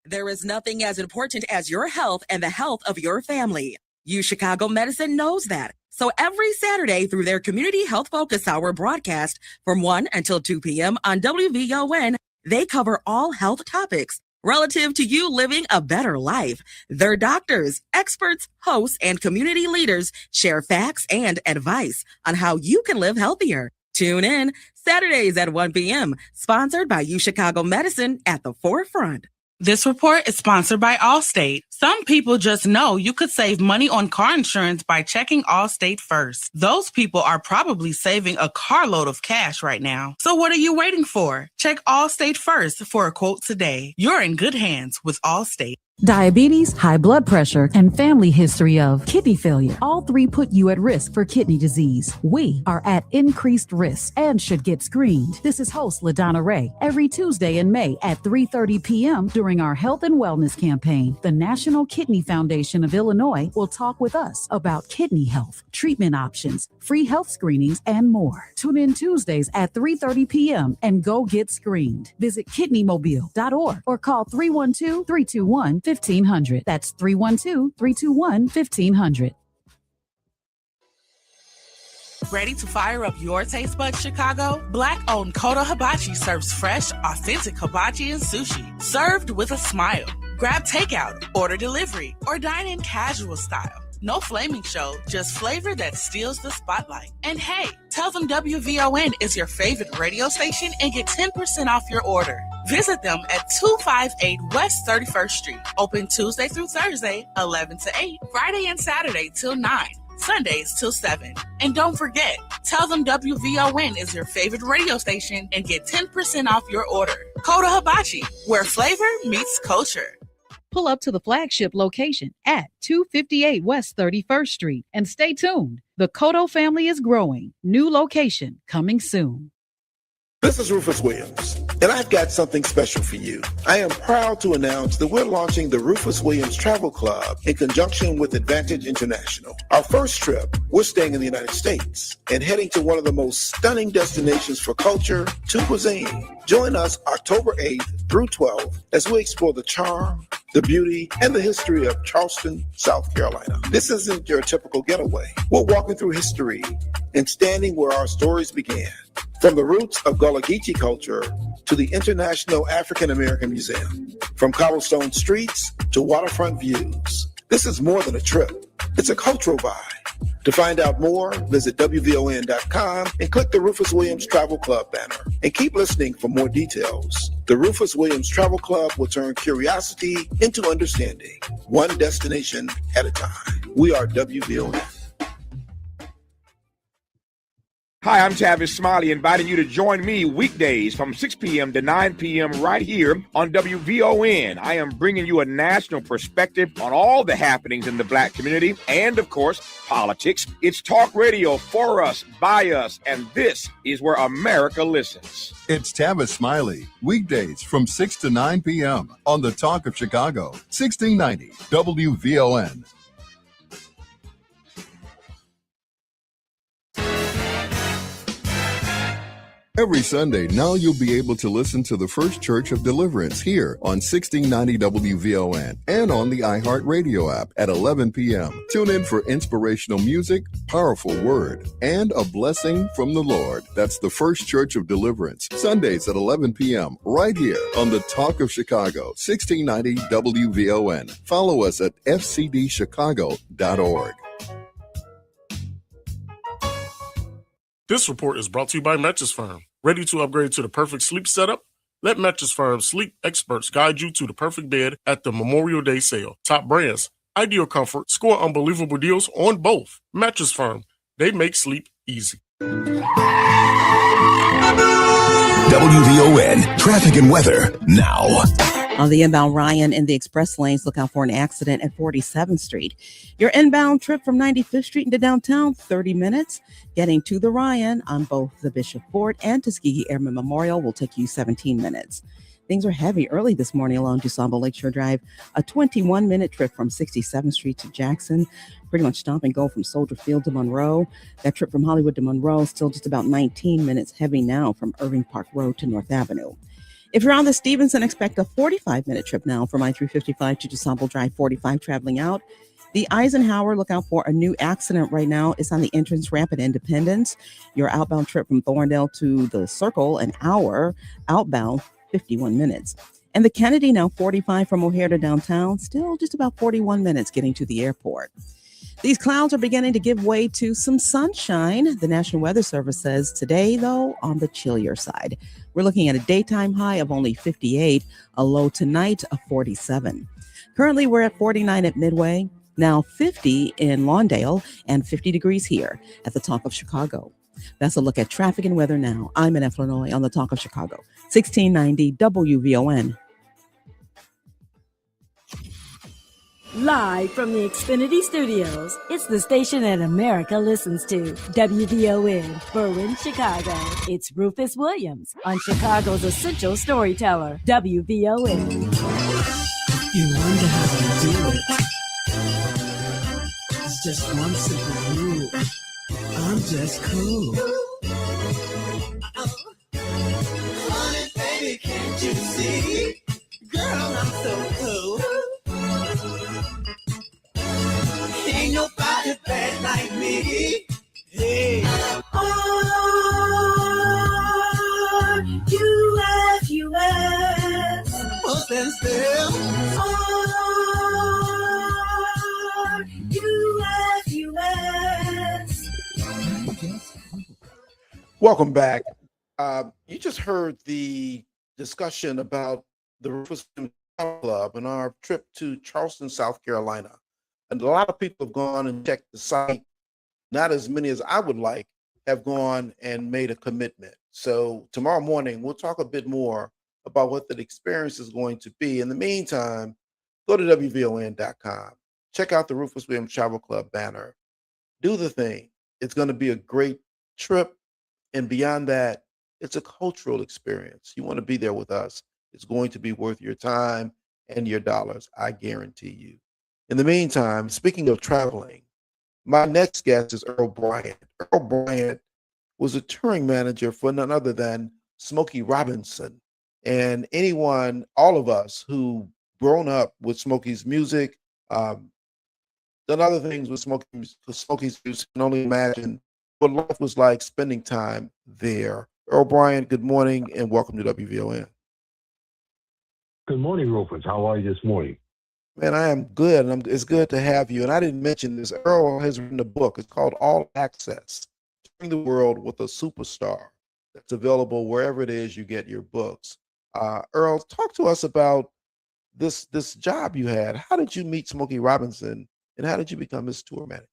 There is nothing as important as your health and the health of your family. Chicago Medicine knows that. So every Saturday through their Community Health Focus Hour broadcast from 1 until 2 p.m. on WVON, they cover all health topics relative to you living a better life. Their doctors, experts, hosts, and community leaders share facts and advice on how you can live healthier. Tune in Saturdays at 1 p.m., sponsored by Chicago Medicine at the forefront. This report is sponsored by Allstate. Some people just know you could save money on car insurance by checking Allstate first. Those people are probably saving a carload of cash right now. So what are you waiting for? Check Allstate first for a quote today. You're in good hands with Allstate. Diabetes, high blood pressure, and family history of kidney failure. All three put you at risk for kidney disease. We are at increased risk and should get screened. This is host LaDonna Ray. Every Tuesday in May at 3:30 p.m. during our health and wellness campaign, the National Kidney Foundation of Illinois will talk with us about kidney health, treatment options, free health screenings, and more. Tune in Tuesdays at 3:30 p.m. and go get screened. Visit kidneymobile.org or call 312-321-1500. That's 312-321-1500. Ready to fire up your taste buds, Chicago? Black-owned Kodo Hibachi serves fresh, authentic hibachi and sushi, served with a smile. Grab takeout, order delivery, or dine in casual style. No flaming show, just flavor that steals the spotlight. And hey, tell them WVON is your favorite radio station and get 10% off your order. Visit them at 258 West 31st Street. Open Tuesday through Thursday, 11 to 8, Friday and Saturday till 9, Sundays till 7. And don't forget, tell them WVON is your favorite radio station and get 10% off your order. Kodo Hibachi, where flavor meets culture. Pull up to the flagship location at 258 West 31st Street and stay tuned. The Kodo family is growing. New location coming soon. This is Rufus Williams, and I've got something special for you. I am proud to announce that we're launching the Rufus Williams Travel Club in conjunction with Advantage International. Our first trip, we're staying in the United States and heading to one of the most stunning destinations for culture to cuisine. Join us October 8th through 12th as we explore the charm, the beauty, and the history of Charleston, South Carolina. This isn't your typical getaway. We're walking through history and standing where our stories began. From the roots of Gullah Geechee culture to the International African American Museum, from cobblestone streets to waterfront views. This is more than a trip. It's a cultural vibe. To find out more, visit WVON.com and click the Rufus Williams Travel Club banner. And keep listening for more details. The Rufus Williams Travel Club will turn curiosity into understanding, one destination at a time. We are WVON. Hi, I'm Tavis Smiley, inviting you to join me weekdays from 6 p.m. to 9 p.m. right here on WVON. I am bringing you a national perspective on all the happenings in the Black community and, of course, politics. It's talk radio for us, by us, and this is where America listens. It's Tavis Smiley, weekdays from 6 to 9 p.m. on the Talk of Chicago, 1690 WVON. Every Sunday, now you'll be able to listen to the First Church of Deliverance here on 1690 WVON and on the iHeartRadio app at 11 p.m. Tune in for inspirational music, powerful word, and a blessing from the Lord. That's the First Church of Deliverance, Sundays at 11 p.m. right here on the Talk of Chicago, 1690 WVON. Follow us at fcdchicago.org. This report is brought to you by Mattress Firm. Ready to upgrade to the perfect sleep setup? Let Mattress Firm's sleep experts guide you to the perfect bed at the Memorial Day sale. Top brands, ideal comfort, score unbelievable deals on both. Mattress Firm, they make sleep easy. WVON traffic and weather now. On the inbound Ryan in the express lanes, look out for an accident at 47th Street. Your inbound trip from 95th Street into downtown, 30 minutes. Getting to the Ryan on both the Bishop Ford and Tuskegee Airmen Memorial will take you 17 minutes. Things are heavy early this morning along DuSable Lakeshore Drive. A 21-minute trip from 67th Street to Jackson. Pretty much stop and go from Soldier Field to Monroe. That trip from Hollywood to Monroe still just about 19 minutes heavy now from Irving Park Road to North Avenue. If you're on the Stevenson, expect a 45-minute trip now from I-355 to DuSable Drive 45 traveling out. The Eisenhower, look out for a new accident right now. It's on the entrance ramp at Independence. Your outbound trip from Thorndale to the Circle, an hour. Outbound, 51 minutes. And the Kennedy, now 45 from O'Hare to downtown. Still just about 41 minutes getting to the airport. These clouds are beginning to give way to some sunshine. The National Weather Service says today, though, on the chillier side. We're looking at a daytime high of only 58, a low tonight of 47. Currently, we're at 49 at Midway, now 50 in Lawndale, and 50 degrees here at the Talk of Chicago. That's a look at traffic and weather now. I'm in Illinois on the Talk of Chicago, 1690 WVON. Live from the Xfinity Studios, it's the station that America listens to. WVON, Berwyn, Chicago. It's Rufus Williams on Chicago's essential storyteller, WVON. You wonder how I do it. It's just one simple rule. I'm just cool. Honey, baby, can't you see? Girl, I'm so cool. Ain't nobody bad like me. Hey. R-U-F-U-S. Well, then still. R-U-F-U-S. Welcome back. You just heard the discussion about the Rufus Club and our trip to Charleston, South Carolina. And a lot of people have gone and checked the site. Not as many as I would like have gone and made a commitment. So tomorrow morning, we'll talk a bit more about what that experience is going to be. In the meantime, go to WVON.com. Check out the Rufus Williams Travel Club banner. Do the thing. It's going to be a great trip. And beyond that, it's a cultural experience. You want to be there with us. It's going to be worth your time and your dollars, I guarantee you. In the meantime, speaking of traveling, my next guest is Earl Bryant. Earl Bryant was a touring manager for none other than Smokey Robinson. And anyone, all of us who grown up with Smokey's music, done other things with Smokey's music, can only imagine what life was like spending time there. Earl Bryant, good morning and welcome to WVON. Good morning, Rufus. How are you this morning? Man, I am good, and it's good to have you. And I didn't mention this. Earl has written a book. It's called All Access, Touring the World with a Superstar. That's available wherever it is you get your books. Earl, talk to us about this job you had. How did you meet Smokey Robinson, and how did you become his tour manager?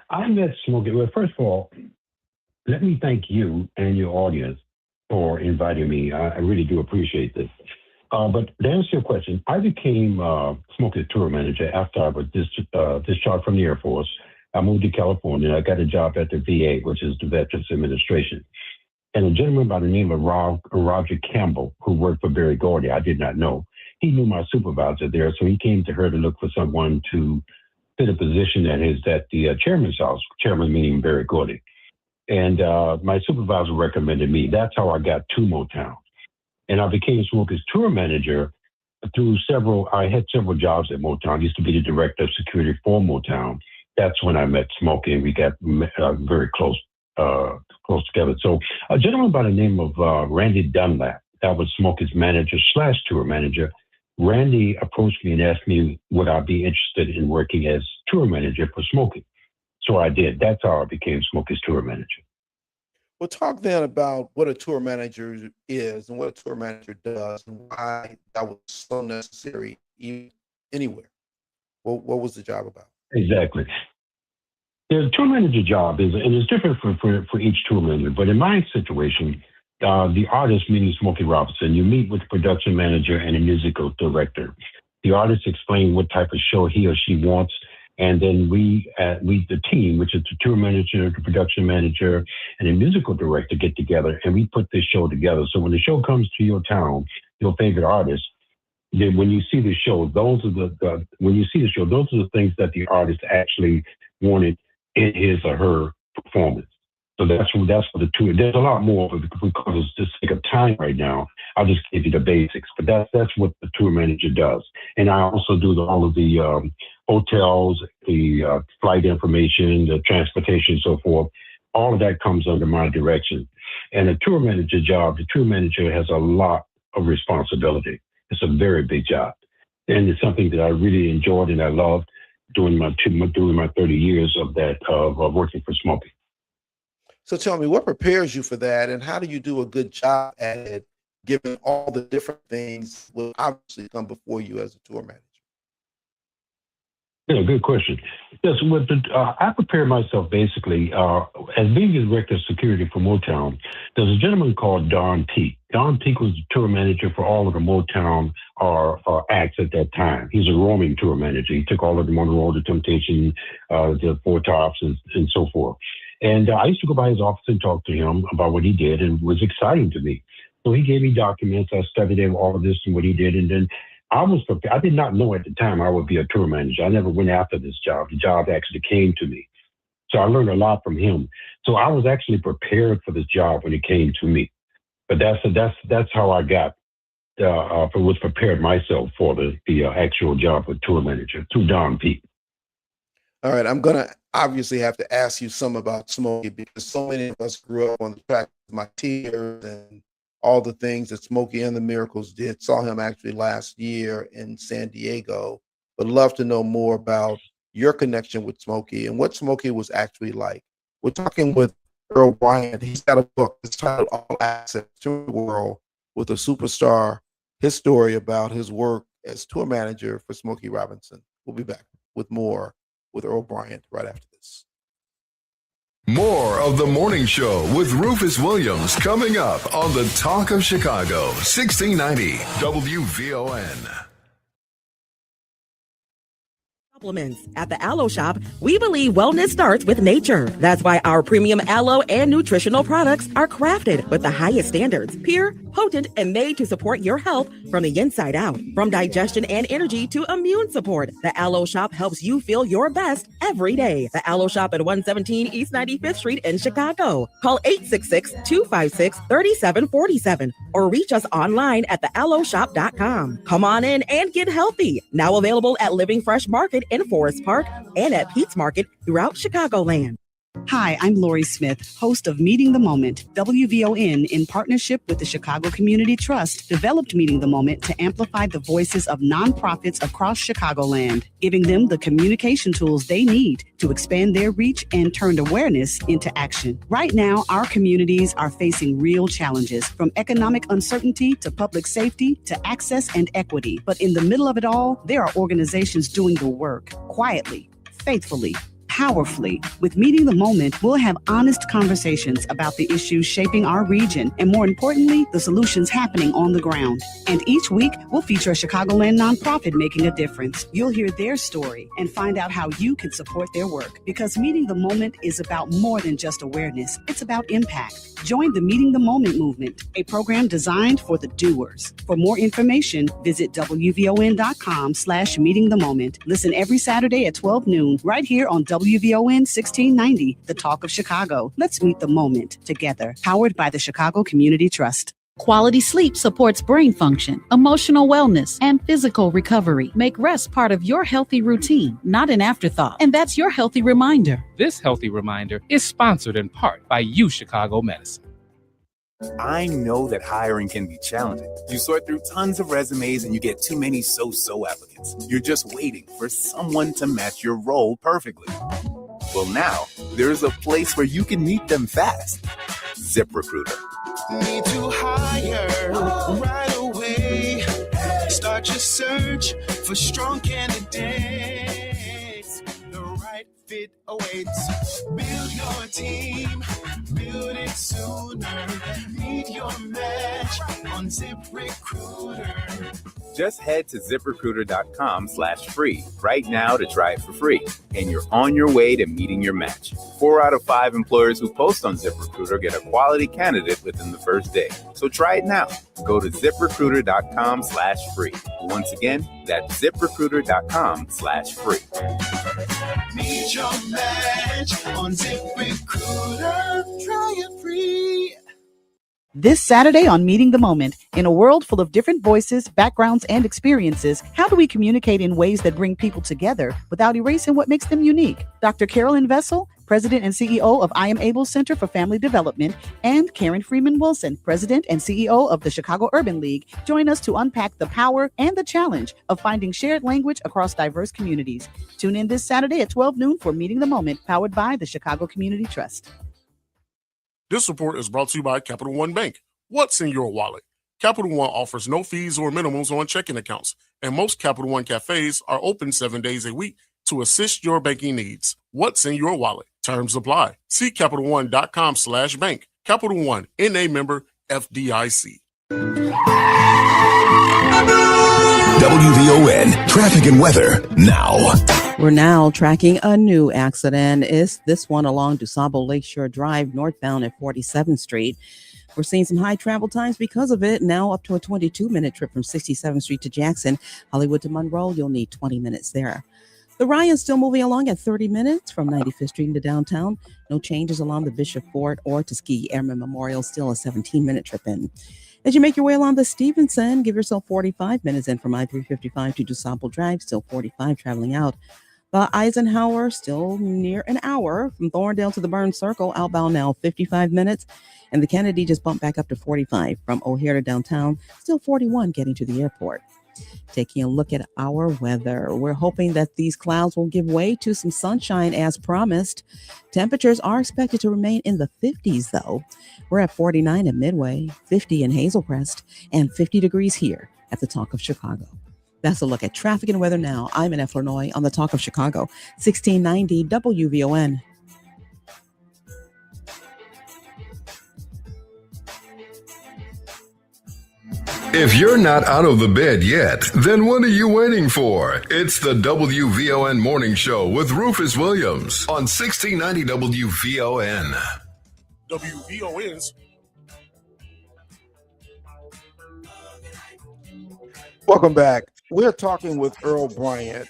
I met Smokey. Well, first of all, let me thank you and your audience for inviting me. I really do appreciate this. But to answer your question, I became Smokey's tour manager after I was discharged from the Air Force. I moved to California. I got a job at the VA, which is the Veterans Administration. And a gentleman by the name of Roger Campbell, who worked for Berry Gordy, I did not know. He knew my supervisor there, so he came to her to look for someone to fit a position that is at the chairman's house, chairman meaning Berry Gordy. And my supervisor recommended me. That's how I got to Motown. And I became Smokey's tour manager through I had several jobs at Motown. I used to be the director of security for Motown. That's when I met Smokey, and we got very close together. So a gentleman by the name of Randy Dunlap, that was Smokey's manager / tour manager. Randy approached me and asked me would I be interested in working as tour manager for Smokey. So I did. That's how I became Smokey's tour manager. Well, talk then about what a tour manager is and what a tour manager does and why that was so necessary anywhere. What was the job about? Exactly. The tour manager job and it's different for each tour manager, but in my situation, the artist, meaning Smokey Robinson, you meet with the production manager and a musical director. The artist explains what type of show he or she wants, and then we, the team, which is the tour manager, the production manager, and the musical director, get together and we put this show together. So when the show comes to your town, your favorite artist, then when you see the show, those are the things that the artist actually wanted in his or her performance. So that's for the tour. There's a lot more, but because it's just sake of time right now, I'll just give you the basics. But that's what the tour manager does. And I also do all of the hotels, the flight information, the transportation, so forth. All of that comes under my direction. And the tour manager job, the tour manager has a lot of responsibility. It's a very big job. And it's something that I really enjoyed and I loved during my 30 years of working for Smokey. So tell me, what prepares you for that, and how do you do a good job at it, given all the different things will obviously come before you as a tour manager? Yeah, good question. Yes, I prepared myself basically as being the director of security for Motown. There's a gentleman called Don Peake. Don Peake was the tour manager for all of the Motown acts at that time. He's a roaming tour manager. He took all of them on the road, the Temptation, the Four Tops, and so forth. And I used to go by his office and talk to him about what he did, and it was exciting to me. So he gave me documents. I studied all of this and what he did, and then I was prepared. I did not know at the time I would be a tour manager. I never went after this job. The job actually came to me. So I learned a lot from him. So I was actually prepared for this job when it came to me. But that's how I was prepared myself for the actual job of tour manager through Don Peake. All right, I'm gonna obviously have to ask you some about Smokey, because so many of us grew up on the track with my tears and all the things that Smokey and the Miracles did. Saw him actually last year in San Diego, but love to know more about your connection with Smokey and what Smokey was actually like. We're talking with Earl Bryant. He's got a book. It's titled All Access to the World with a Superstar, his story about his work as tour manager for Smokey Robinson. We'll be back with more with Earl Bryant right after this. More of the morning show with Rufus Williams coming up on the Talk of Chicago, 1690 WVON. Supplements. At the Aloe Shop, we believe wellness starts with nature. That's why our premium aloe and nutritional products are crafted with the highest standards, pure, potent, and made to support your health from the inside out. From digestion and energy to immune support, the Aloe Shop helps you feel your best every day. The Aloe Shop at 117 East 95th Street in Chicago. Call 866-256-3747 or reach us online at thealoeshop.com. Come on in and get healthy. Now available at Living Fresh Market in Forest Park and at Pete's Market throughout Chicagoland. Hi, I'm Lori Smith, host of Meeting the Moment. WVON, in partnership with the Chicago Community Trust, developed Meeting the Moment to amplify the voices of nonprofits across Chicagoland, giving them the communication tools they need to expand their reach and turn awareness into action. Right now, our communities are facing real challenges, from economic uncertainty to public safety to access and equity. But in the middle of it all, there are organizations doing the work quietly, faithfully, powerfully. With Meeting the Moment, we'll have honest conversations about the issues shaping our region and, more importantly, the solutions happening on the ground. And each week, we'll feature a Chicagoland nonprofit making a difference. You'll hear their story and find out how you can support their work, because Meeting the Moment is about more than just awareness. It's about impact. Join the Meeting the Moment movement, a program designed for the doers. For more information, visit WVON.com/Meeting the Moment. Listen every Saturday at 12 noon right here on WVON 1690, the Talk of Chicago. Let's meet the moment together. Powered by the Chicago Community Trust. Quality sleep supports brain function, emotional wellness, and physical recovery. Make rest part of your healthy routine, not an afterthought. And that's your healthy reminder. This healthy reminder is sponsored in part by U Chicago Medicine. I know that hiring can be challenging. You sort through tons of resumes and you get too many so-so applicants. You're just waiting for someone to match your role perfectly. Well, now there's a place where you can meet them fast. ZipRecruiter. Need to hire right away. Start your search for strong candidates. The right fit awaits. Build your team. Build it sooner. Meet your match on ZipRecruiter. Just head to ZipRecruiter.com/free right now to try it for free. And you're on your way to meeting your match. 4 out of 5 employers who post on ZipRecruiter get a quality candidate within the first day. So try it now. Go to ZipRecruiter.com/free. Once again, that's ZipRecruiter.com/free. Meet your match on ZipRecruiter. Try it free. This Saturday on Meeting the Moment, in a world full of different voices, backgrounds, and experiences, how do we communicate in ways that bring people together without erasing what makes them unique? Dr. Carolyn Vessel, President and CEO of I Am Able Center for Family Development, and Karen Freeman Wilson, President and CEO of the Chicago Urban League, join us to unpack the power and the challenge of finding shared language across diverse communities. Tune in this Saturday at 12 noon for Meeting the Moment, powered by the Chicago Community Trust. This report is brought to you by Capital One Bank. What's in your wallet? Capital One offers no fees or minimums on checking accounts, and most Capital One cafes are open 7 days a week, to assist your banking needs. What's in your wallet? Terms apply. See CapitalOne.com/bank. Capital One, NA member, FDIC. WVON traffic and weather now. We're now tracking a new accident. It's this one along DuSable Lakeshore Drive, northbound at 47th Street. We're seeing some high travel times because of it. Now up to a 22-minute trip from 67th Street to Jackson. Hollywood to Monroe, you'll need 20 minutes there. The Ryan's still moving along at 30 minutes from 95th Street into downtown. No changes along the Bishop Ford or Tuskegee Airmen Memorial, still a 17-minute trip in. As you make your way along the Stevenson, give yourself 45 minutes in from I-355 to DuSable Drive, still 45 traveling out. The Eisenhower, still near an hour from Thorndale to the Burns Circle, outbound now 55 minutes. And the Kennedy just bumped back up to 45 from O'Hare to downtown, still 41 getting to the airport. Taking a look at our weather, we're hoping that these clouds will give way to some sunshine as promised. Temperatures are expected to remain in the 50s, though. We're at 49 at Midway, 50 in Hazel Crest, and 50 degrees here at the Talk of Chicago. That's a look at traffic and weather now. I'm Annette Flournoy on the Talk of Chicago, 1690 WVON. If you're not out of the bed yet, then what are you waiting for? It's the WVON Morning Show with Rufus Williams on 1690 WVON. WVON's. Welcome back. We're talking with Earl Bryant.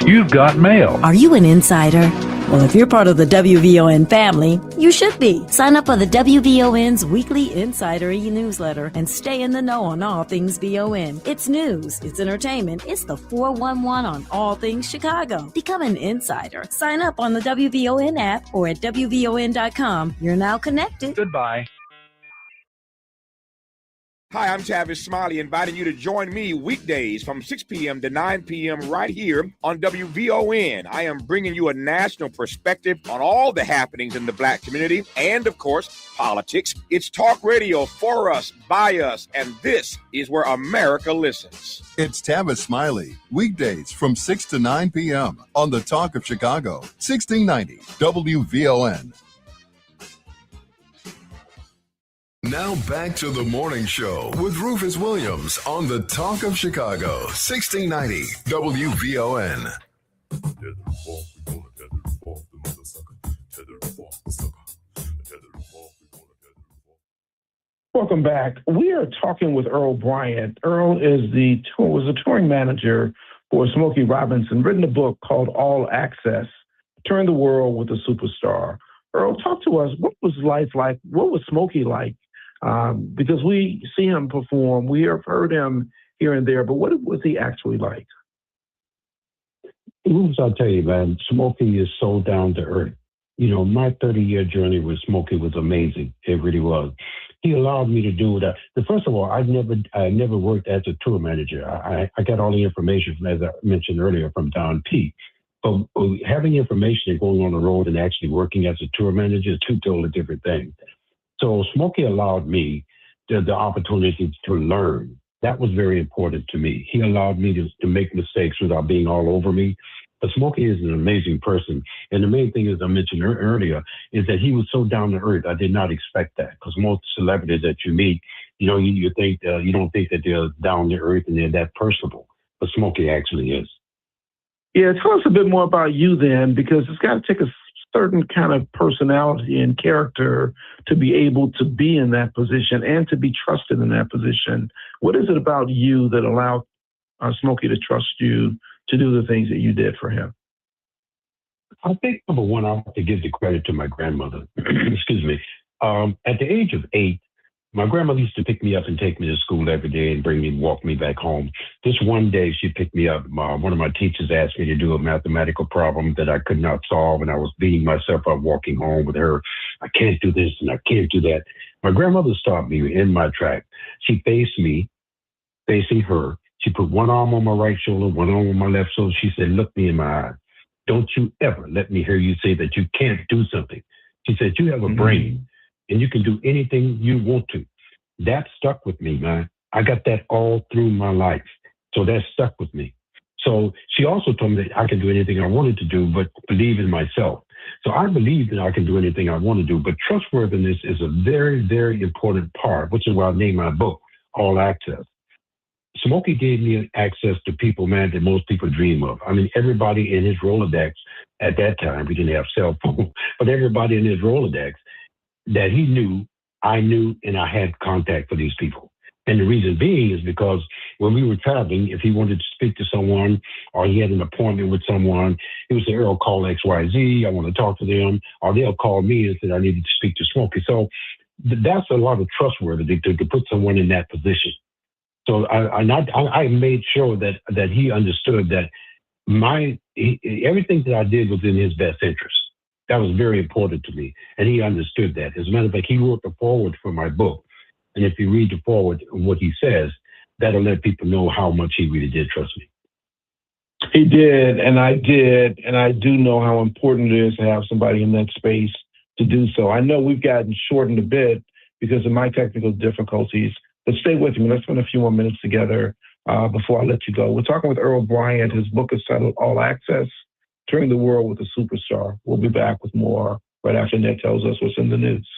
You've got mail. Are you an insider? Well, if you're part of the WVON family, you should be. Sign up for the WVON's weekly Insider e-newsletter and stay in the know on all things VON. It's news, it's entertainment, it's the 411 on all things Chicago. Become an insider. Sign up on the WVON app or at WVON.com. You're now connected. Goodbye. Hi, I'm Tavis Smiley, inviting you to join me weekdays from 6 p.m. to 9 p.m. right here on WVON. I am bringing you a national perspective on all the happenings in the Black community and, of course, politics. It's talk radio for us, by us, and this is where America listens. It's Tavis Smiley, weekdays from 6 to 9 p.m. on the Talk of Chicago, 1690 WVON. Now back to the morning show with Rufus Williams on the Talk of Chicago, 1690 WVON. Welcome back. We are talking with Earl Bryant. Earl was the touring manager for Smokey Robinson, written a book called All Access, Touring the World with a Superstar. Earl, talk to us. What was life like? What was Smokey like? Because we see him perform. We have heard him here and there, but what was he actually like? Rufus, I'll tell you, man, Smokey is so down to earth. You know, my 30-year journey with Smokey was amazing. It really was. He allowed me to do that. First of all, I never worked as a tour manager. I got all the information, as I mentioned earlier, from Don P. But having information and going on the road and actually working as a tour manager is two totally different things. So Smokey allowed me the opportunity to learn. That was very important to me. He allowed me to make mistakes without being all over me. But Smokey is an amazing person. And the main thing, as I mentioned earlier, is that he was so down to earth. I did not expect that, because most celebrities that you meet, you know, you think you don't think that they're down to earth and they're that personable. But Smokey actually is. Yeah, tell us a bit more about you then, because it's got to take a certain kind of personality and character to be able to be in that position and to be trusted in that position. What is it about you that allowed Smokey to trust you to do the things that you did for him? I think, number one, I have to give the credit to my grandmother. Excuse me. At the age of 8, my grandmother used to pick me up and take me to school every day and walk me back home. This one day she picked me up. One of my teachers asked me to do a mathematical problem that I could not solve, and I was beating myself up walking home with her. I can't do this and I can't do that. My grandmother stopped me in my track. She faced me, facing her. She put one arm on my right shoulder, one arm on my left shoulder. She said, "Look me in my eye. Don't you ever let me hear you say that you can't do something." She said, "You have a brain and you can do anything you want to." That stuck with me, man. I got that all through my life. So that stuck with me. So she also told me that I can do anything I wanted to do, but believe in myself. So I believe that I can do anything I want to do, but trustworthiness is a very, very important part, which is why I named my book All Access. Smokey gave me access to people, man, that most people dream of. I mean, everybody in his Rolodex at that time, we didn't have cell phone, but everybody in his Rolodex that he knew, I knew, and I had contact for these people. And the reason being is because when we were traveling, if he wanted to speak to someone or he had an appointment with someone, he would say, "Earl, call XYZ, I want to talk to them." Or they'll call me and say, "I needed to speak to Smokey." So that's a lot of trustworthy to put someone in that position. So I made sure that he understood that everything that I did was in his best interest. That was very important to me, and he understood that. As a matter of fact, he wrote the foreword for my book, and if you read the foreword, what he says, that'll let people know how much he really did trust me. He did, and I do know how important it is to have somebody in that space to do so. I know we've gotten shortened a bit because of my technical difficulties, but stay with me. Let's spend a few more minutes together before I let you go. We're talking with Earl Bryant. His book is titled All Access, Touring the World with a Superstar. We'll be back with more right after Ned tells us what's in the news.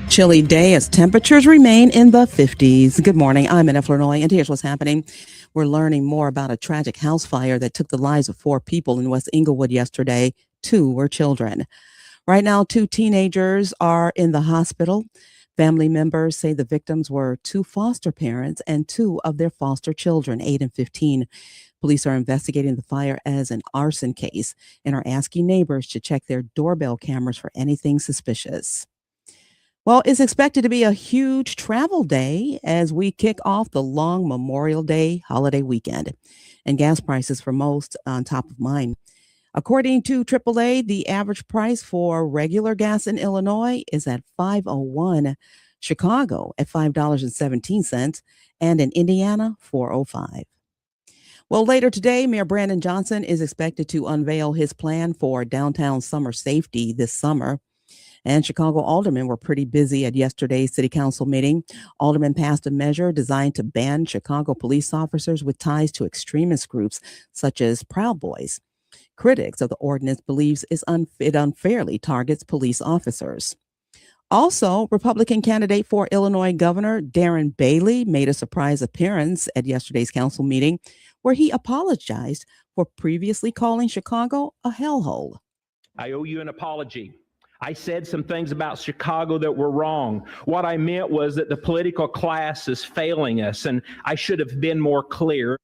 Chilly day as temperatures remain in the 50s. Good morning. I'm in Illinois, and here's what's happening. We're learning more about a tragic house fire that took the lives of 4 people in West Englewood yesterday. 2 were children. Right now, 2 teenagers are in the hospital. Family members say the victims were 2 foster parents and 2 of their foster children, 8 and 15. Police are investigating the fire as an arson case and are asking neighbors to check their doorbell cameras for anything suspicious. Well, it's expected to be a huge travel day as we kick off the long Memorial Day holiday weekend, and gas prices for most on top of mind. According to AAA, the average price for regular gas in Illinois is at $5.01, Chicago at $5.17, and in Indiana, $4.05. Well, later today, Mayor Brandon Johnson is expected to unveil his plan for downtown summer safety this summer. And Chicago aldermen were pretty busy at yesterday's city council meeting. Aldermen passed a measure designed to ban Chicago police officers with ties to extremist groups such as Proud Boys. Critics of the ordinance believes it unfairly targets police officers. Also, Republican candidate for Illinois Governor Darren Bailey made a surprise appearance at yesterday's council meeting where he apologized for previously calling Chicago a hellhole. I owe you an apology. I said some things about Chicago that were wrong. What I meant was that the political class is failing us, and I should have been more clear.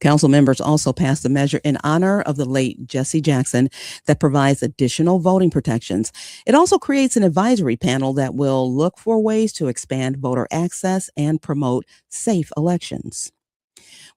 Council members also passed a measure in honor of the late Jesse Jackson that provides additional voting protections. It also creates an advisory panel that will look for ways to expand voter access and promote safe elections.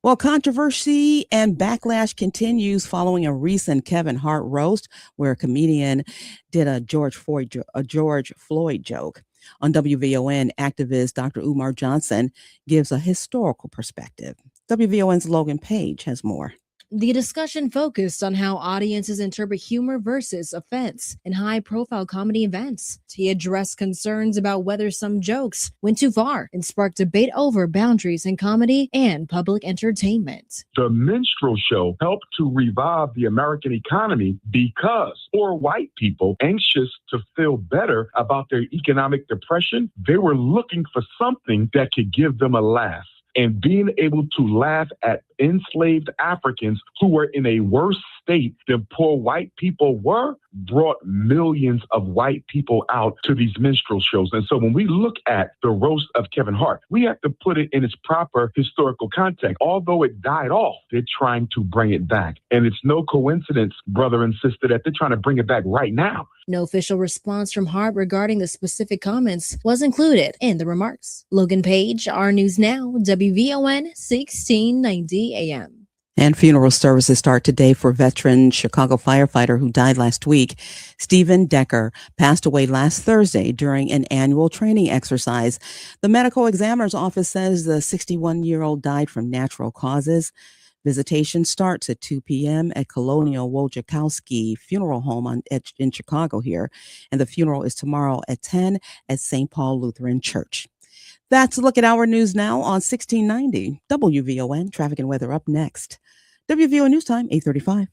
Well, controversy and backlash continues following a recent Kevin Hart roast where a comedian did a George Floyd joke. On WVON, activist Dr. Umar Johnson gives a historical perspective. WVON's Logan Page has more. The discussion focused on how audiences interpret humor versus offense in high-profile comedy events. He addressed concerns about whether some jokes went too far and sparked debate over boundaries in comedy and public entertainment. The minstrel show helped to revive the American economy because poor white people, anxious to feel better about their economic depression, they were looking for something that could give them a laugh. And being able to laugh at enslaved Africans who were in a worse state than poor white people were brought millions of white people out to these minstrel shows. And so when we look at the roast of Kevin Hart, we have to put it in its proper historical context. Although it died off, they're trying to bring it back. And it's no coincidence, brother and sister, that they're trying to bring it back right now. No official response from Hart regarding the specific comments was included in the remarks. Logan Page, R News Now, WVON 1690 AM. And funeral services start today for veteran Chicago firefighter who died last week. Stephen Decker passed away last Thursday during an annual training exercise. The medical examiner's office says the 61-year-old died from natural causes. Visitation starts at 2 p.m. at Colonial Wojciechowski Funeral Home in Chicago here. And the funeral is tomorrow at 10 at St. Paul Lutheran Church. That's a look at our news now on 1690 WVON. Traffic and weather up next. WVON News Time, 8:35.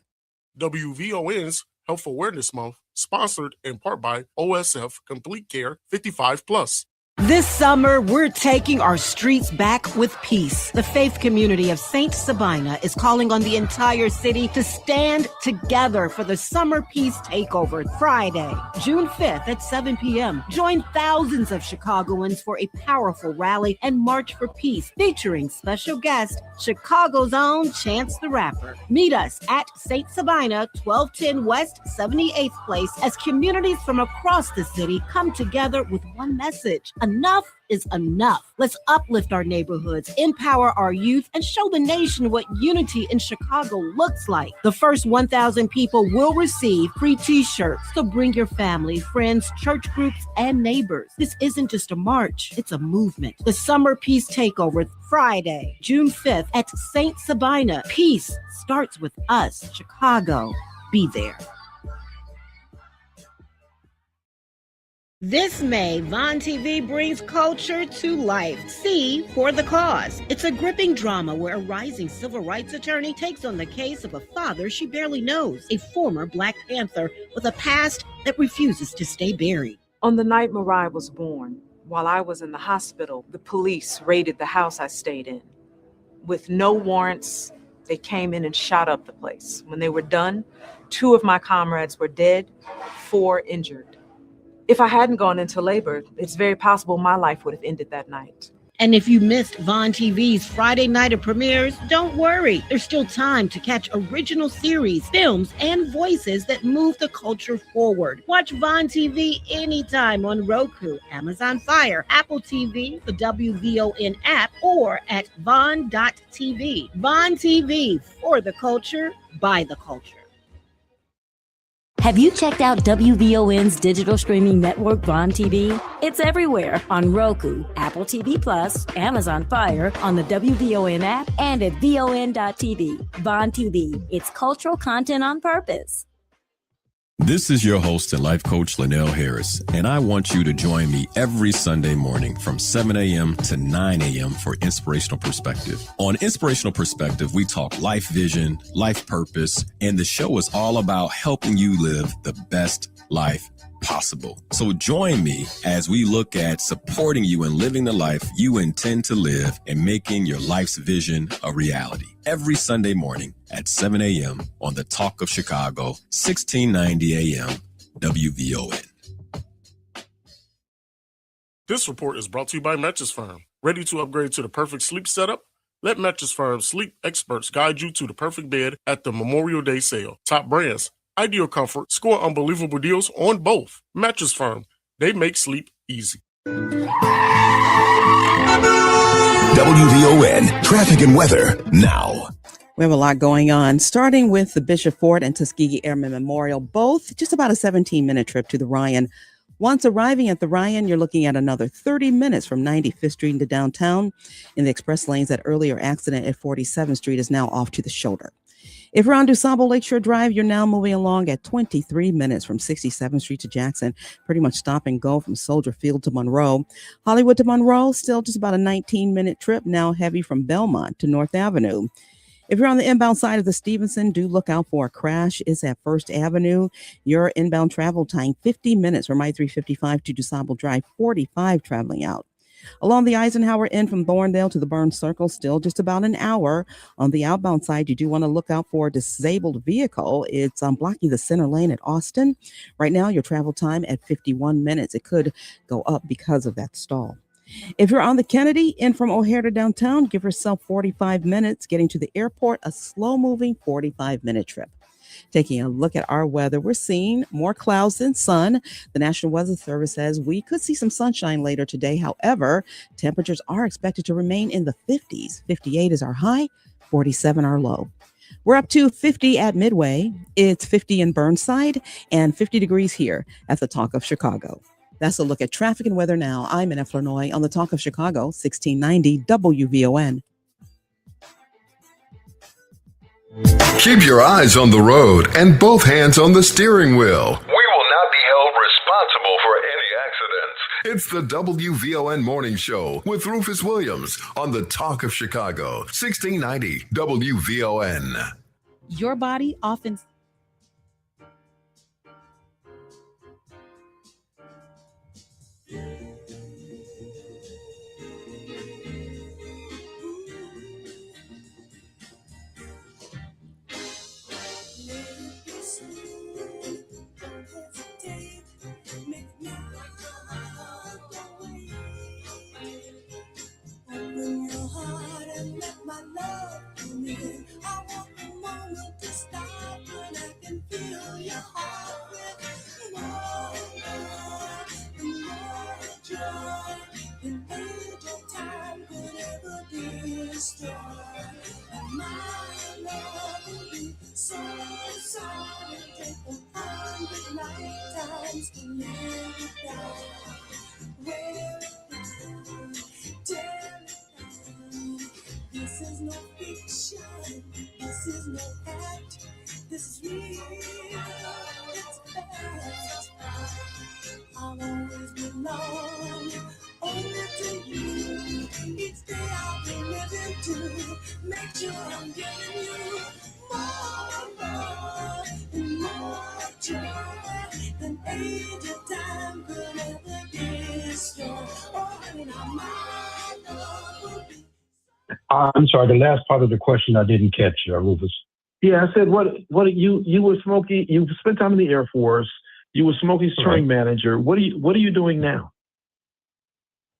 WVON's Health Awareness Month, sponsored in part by OSF Complete Care 55+. This summer, we're taking our streets back with peace. The faith community of St. Sabina is calling on the entire city to stand together for the Summer Peace Takeover Friday, June 5th at 7 p.m. Join thousands of Chicagoans for a powerful rally and march for peace featuring special guest, Chicago's own Chance the Rapper. Meet us at St. Sabina, 1210 West 78th Place as communities from across the city come together with one message. Enough is enough. Let's uplift our neighborhoods, empower our youth, and show the nation what unity in Chicago looks like. The first 1,000 people will receive free t-shirts. So bring your family, friends, church groups, and neighbors. This isn't just a march, it's a movement. The Summer Peace Takeover, Friday, June 5th at St. Sabina. Peace starts with us. Chicago, be there. This May, Vaughn TV brings culture to life. See For the Cause. It's a gripping drama where a rising civil rights attorney takes on the case of a father she barely knows, a former Black Panther with a past that refuses to stay buried. On the night Mariah was born, while I was in the hospital, the police raided the house I stayed in. With no warrants, they came in and shot up the place. When they were done, 2 of my comrades were dead, 4 injured. If I hadn't gone into labor, it's very possible my life would have ended that night. And if you missed Vaughn TV's Friday night of premieres, don't worry. There's still time to catch original series, films, and voices that move the culture forward. Watch Vaughn TV anytime on Roku, Amazon Fire, Apple TV, the WVON app, or at Vaughn.tv. Vaughn TV, for the culture, by the culture. Have you checked out WVON's digital streaming network, Vaughn TV? It's everywhere on Roku, Apple TV Plus, Amazon Fire, on the WVON app, and at VON.tv. Vaughn TV, it's cultural content on purpose. This is your host and life coach, Linnell Harris, and I want you to join me every Sunday morning from 7 a.m. to 9 a.m. for Inspirational Perspective. On Inspirational Perspective, we talk life vision, life purpose, and the show is all about helping you live the best life possible. So join me as we look at supporting you in living the life you intend to live and making your life's vision a reality. Every Sunday morning at 7 a.m. on the Talk of Chicago, 1690 a.m. WVON. This report is brought to you by Mattress Firm. Ready to upgrade to the perfect sleep setup? Let Mattress Firm's sleep experts guide you to the perfect bed at the Memorial Day sale. Top brands, ideal comfort, score unbelievable deals on both. Mattress Firm, they make sleep easy. WVON traffic and weather now. We have a lot going on, starting with the Bishop Ford and Tuskegee Airmen Memorial, both just about a 17-minute trip to the Ryan. Once arriving at the Ryan, you're looking at another 30 minutes from 95th Street into downtown. In the express lanes, that earlier accident at 47th Street is now off to the shoulder. If you're on DuSable Lakeshore Drive, you're now moving along at 23 minutes from 67th Street to Jackson. Pretty much stop and go from Soldier Field to Monroe. Hollywood to Monroe, still just about a 19-minute trip, now heavy from Belmont to North Avenue. If you're on the inbound side of the Stevenson, do look out for a crash. It's at First Avenue. Your inbound travel time, 50 minutes from I-355 to DuSable Drive, 45 traveling out. Along the Eisenhower end from Thorndale to the Burns Circle, still just about an hour. On the outbound side, you do want to look out for a disabled vehicle. It's blocking the center lane at Austin. Right now, your travel time at 51 minutes. It could go up because of that stall. If you're on the Kennedy, in from O'Hare to downtown, give yourself 45 minutes. Getting to the airport, a slow-moving 45-minute trip. Taking a look at our weather, we're seeing more clouds than sun. The National Weather Service says we could see some sunshine later today. However, temperatures are expected to remain in the 50s. 58 is our high, 47 our low. We're up to 50 at Midway. It's 50 in Burnside and 50 degrees here at the Talk of Chicago. That's a look at traffic and weather now. I'm Minette Flournoy on the Talk of Chicago, 1690 WVON. Keep your eyes on the road and both hands on the steering wheel. We will not be held responsible for any accidents. It's the WVON Morning Show with Rufus Williams on the Talk of Chicago, 1690 WVON. Your body often... Open your heart and let my love come in. I want the moment to stop when I can feel your heart with more love and more joy. An age of time could ever destroy. And my love will be so sorry. Take 100 lifetimes to live it down. Well, this is no fiction, this is no act, this is real, it's fact. I'll always belong only to you. Each day I'll be living to make sure I'm giving you more love and more joy than age of time could ever destroy. Oh, honey, now my love will be. I'm sorry, the last part of the question I didn't catch, Rufus. Yeah, I said, what you were Smokey, you spent time in the Air Force, you were Smokey's touring manager. What are you doing now?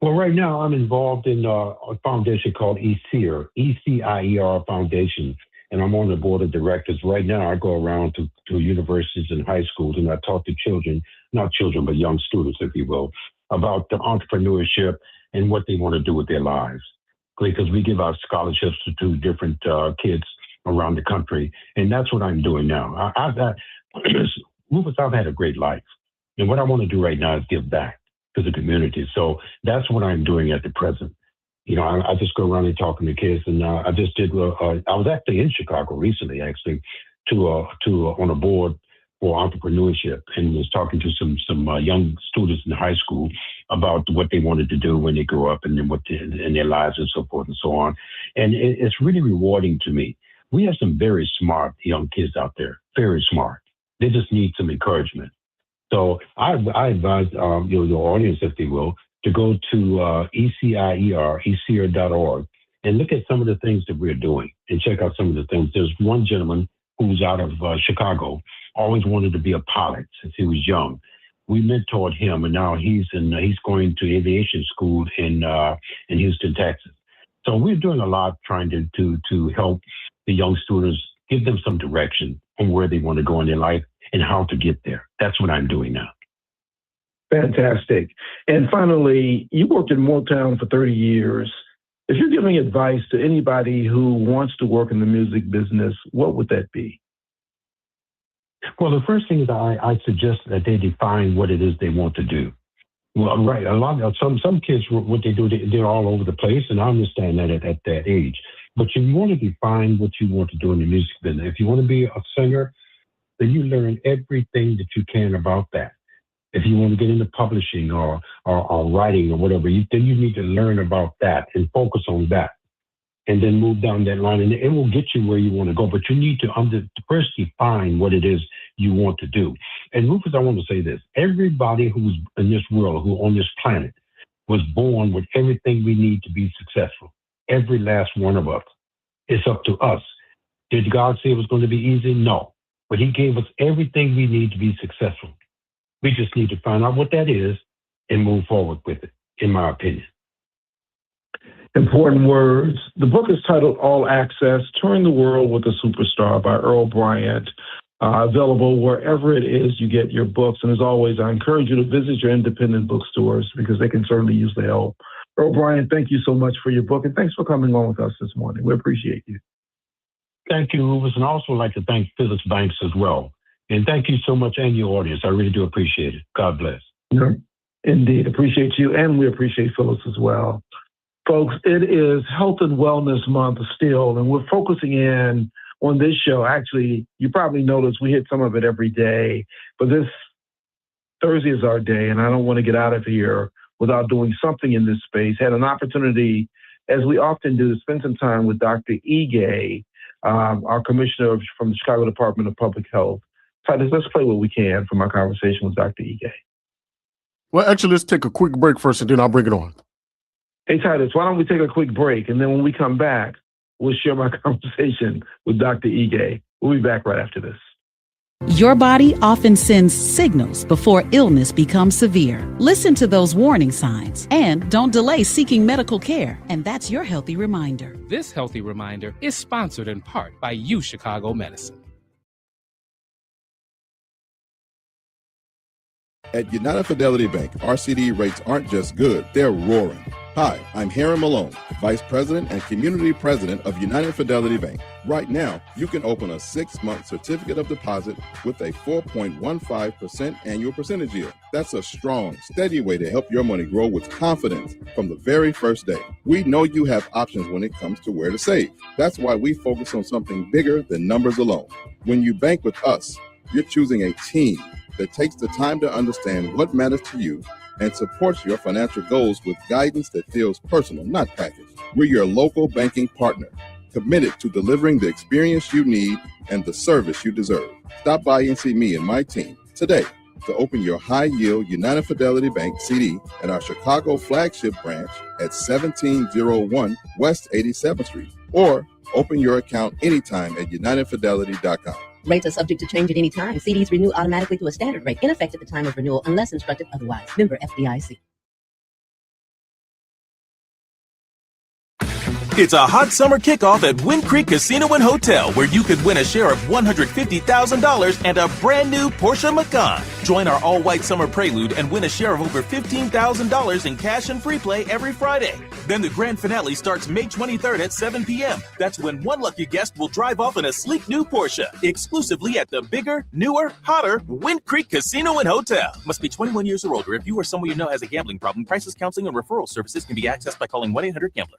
Well, right now I'm involved in a foundation called ECIER, ECIER Foundation, and I'm on the board of directors. Right now I go around to universities and high schools and I talk to children, not children, but young students, if you will, about the entrepreneurship and what they want to do with their lives. Because we give out scholarships to different kids around the country. And that's what I'm doing now. Rufus, I've had a great life. And what I want to do right now is give back to the community. So that's what I'm doing at the present. You know, I just go around and talking to kids. And I just did, I was actually in Chicago recently, actually, on a board for entrepreneurship, and was talking to some young students in high school about what they wanted to do when they grow up and then in their lives and so forth and so on. And it's really rewarding to me. We have some very smart young kids out there, very smart. They just need some encouragement. So I advise your audience, if they will, to go to ECIER.org and look at some of the things that we're doing and check out some of the things. There's one gentleman who's out of Chicago, always wanted to be a pilot since he was young. We mentored him, and now he's going to aviation school in Houston, Texas. So we're doing a lot trying to help the young students, give them some direction on where they want to go in their life and how to get there. That's what I'm doing now. Fantastic. And finally, you worked in Motown for 30 years. If you're giving advice to anybody who wants to work in the music business, what would that be? Well, the first thing is I suggest that they define what it is they want to do. Well, right. A lot of some kids, what they do, they're all over the place, and I understand that at that age. But you want to define what you want to do in the music business. If you want to be a singer, then you learn everything that you can about that. If you want to get into publishing or writing or whatever, then you need to learn about that and focus on that, and then move down that line, and it will get you where you want to go. But you need to first define what it is you want to do. And Rufus, I want to say this. Everybody who's in this world, who on this planet, was born with everything we need to be successful. Every last one of us. It's up to us. Did God say it was going to be easy? No. But he gave us everything we need to be successful. We just need to find out what that is and move forward with it, in my opinion. Important words. The book is titled All Access, Touring the World with a Superstar by Earl Bryant. Available wherever it is you get your books. And as always, I encourage you to visit your independent bookstores because they can certainly use the help. Earl Bryant, thank you so much for your book, and thanks for coming on with us this morning. We appreciate you. Thank you, Rufus, and I also like to thank Phyllis Banks as well. And thank you so much, and your audience. I really do appreciate it. God bless. Yeah, indeed. Appreciate you, and we appreciate Phyllis as well. Folks, it is Health and Wellness Month still, and we're focusing in on this show. Actually, you probably noticed we hit some of it every day, but this Thursday is our day, and I don't want to get out of here without doing something in this space. Had an opportunity, as we often do, to spend some time with Dr. Ige, our commissioner from the Chicago Department of Public Health. Titus, let's play what we can from our conversation with Dr. Ige. Well, actually, let's take a quick break first, and then I'll bring it on. Hey, Titus, why don't we take a quick break, and then when we come back, we'll share my conversation with Dr. Ige. We'll be back right after this. Your body often sends signals before illness becomes severe. Listen to those warning signs and don't delay seeking medical care. And that's your healthy reminder. This healthy reminder is sponsored in part by U Chicago Medicine. At United Fidelity Bank, our CD rates aren't just good, they're roaring. Hi, I'm Harry Malone, Vice President and Community President of United Fidelity Bank. Right now, you can open a 6-month certificate of deposit with a 4.15% annual percentage yield. That's a strong, steady way to help your money grow with confidence from the very first day. We know you have options when it comes to where to save. That's why we focus on something bigger than numbers alone. When you bank with us, you're choosing a team that takes the time to understand what matters to you and supports your financial goals with guidance that feels personal, not packaged. We're your local banking partner, committed to delivering the experience you need and the service you deserve. Stop by and see me and my team today to open your high-yield United Fidelity Bank CD at our Chicago flagship branch at 1701 West 87th Street, or open your account anytime at UnitedFidelity.com. Rates are subject to change at any time. CDs renew automatically to a standard rate in effect at the time of renewal unless instructed otherwise. Member FDIC. It's a hot summer kickoff at Wind Creek Casino and Hotel, where you could win a share of $150,000 and a brand new Porsche Macan. Join our all-white summer prelude and win a share of over $15,000 in cash and free play every Friday. Then the grand finale starts May 23rd at 7 p.m. That's when one lucky guest will drive off in a sleek new Porsche, exclusively at the bigger, newer, hotter Wind Creek Casino and Hotel. Must be 21 years or older. If you or someone you know has a gambling problem, crisis counseling and referral services can be accessed by calling 1-800-GAMBLER.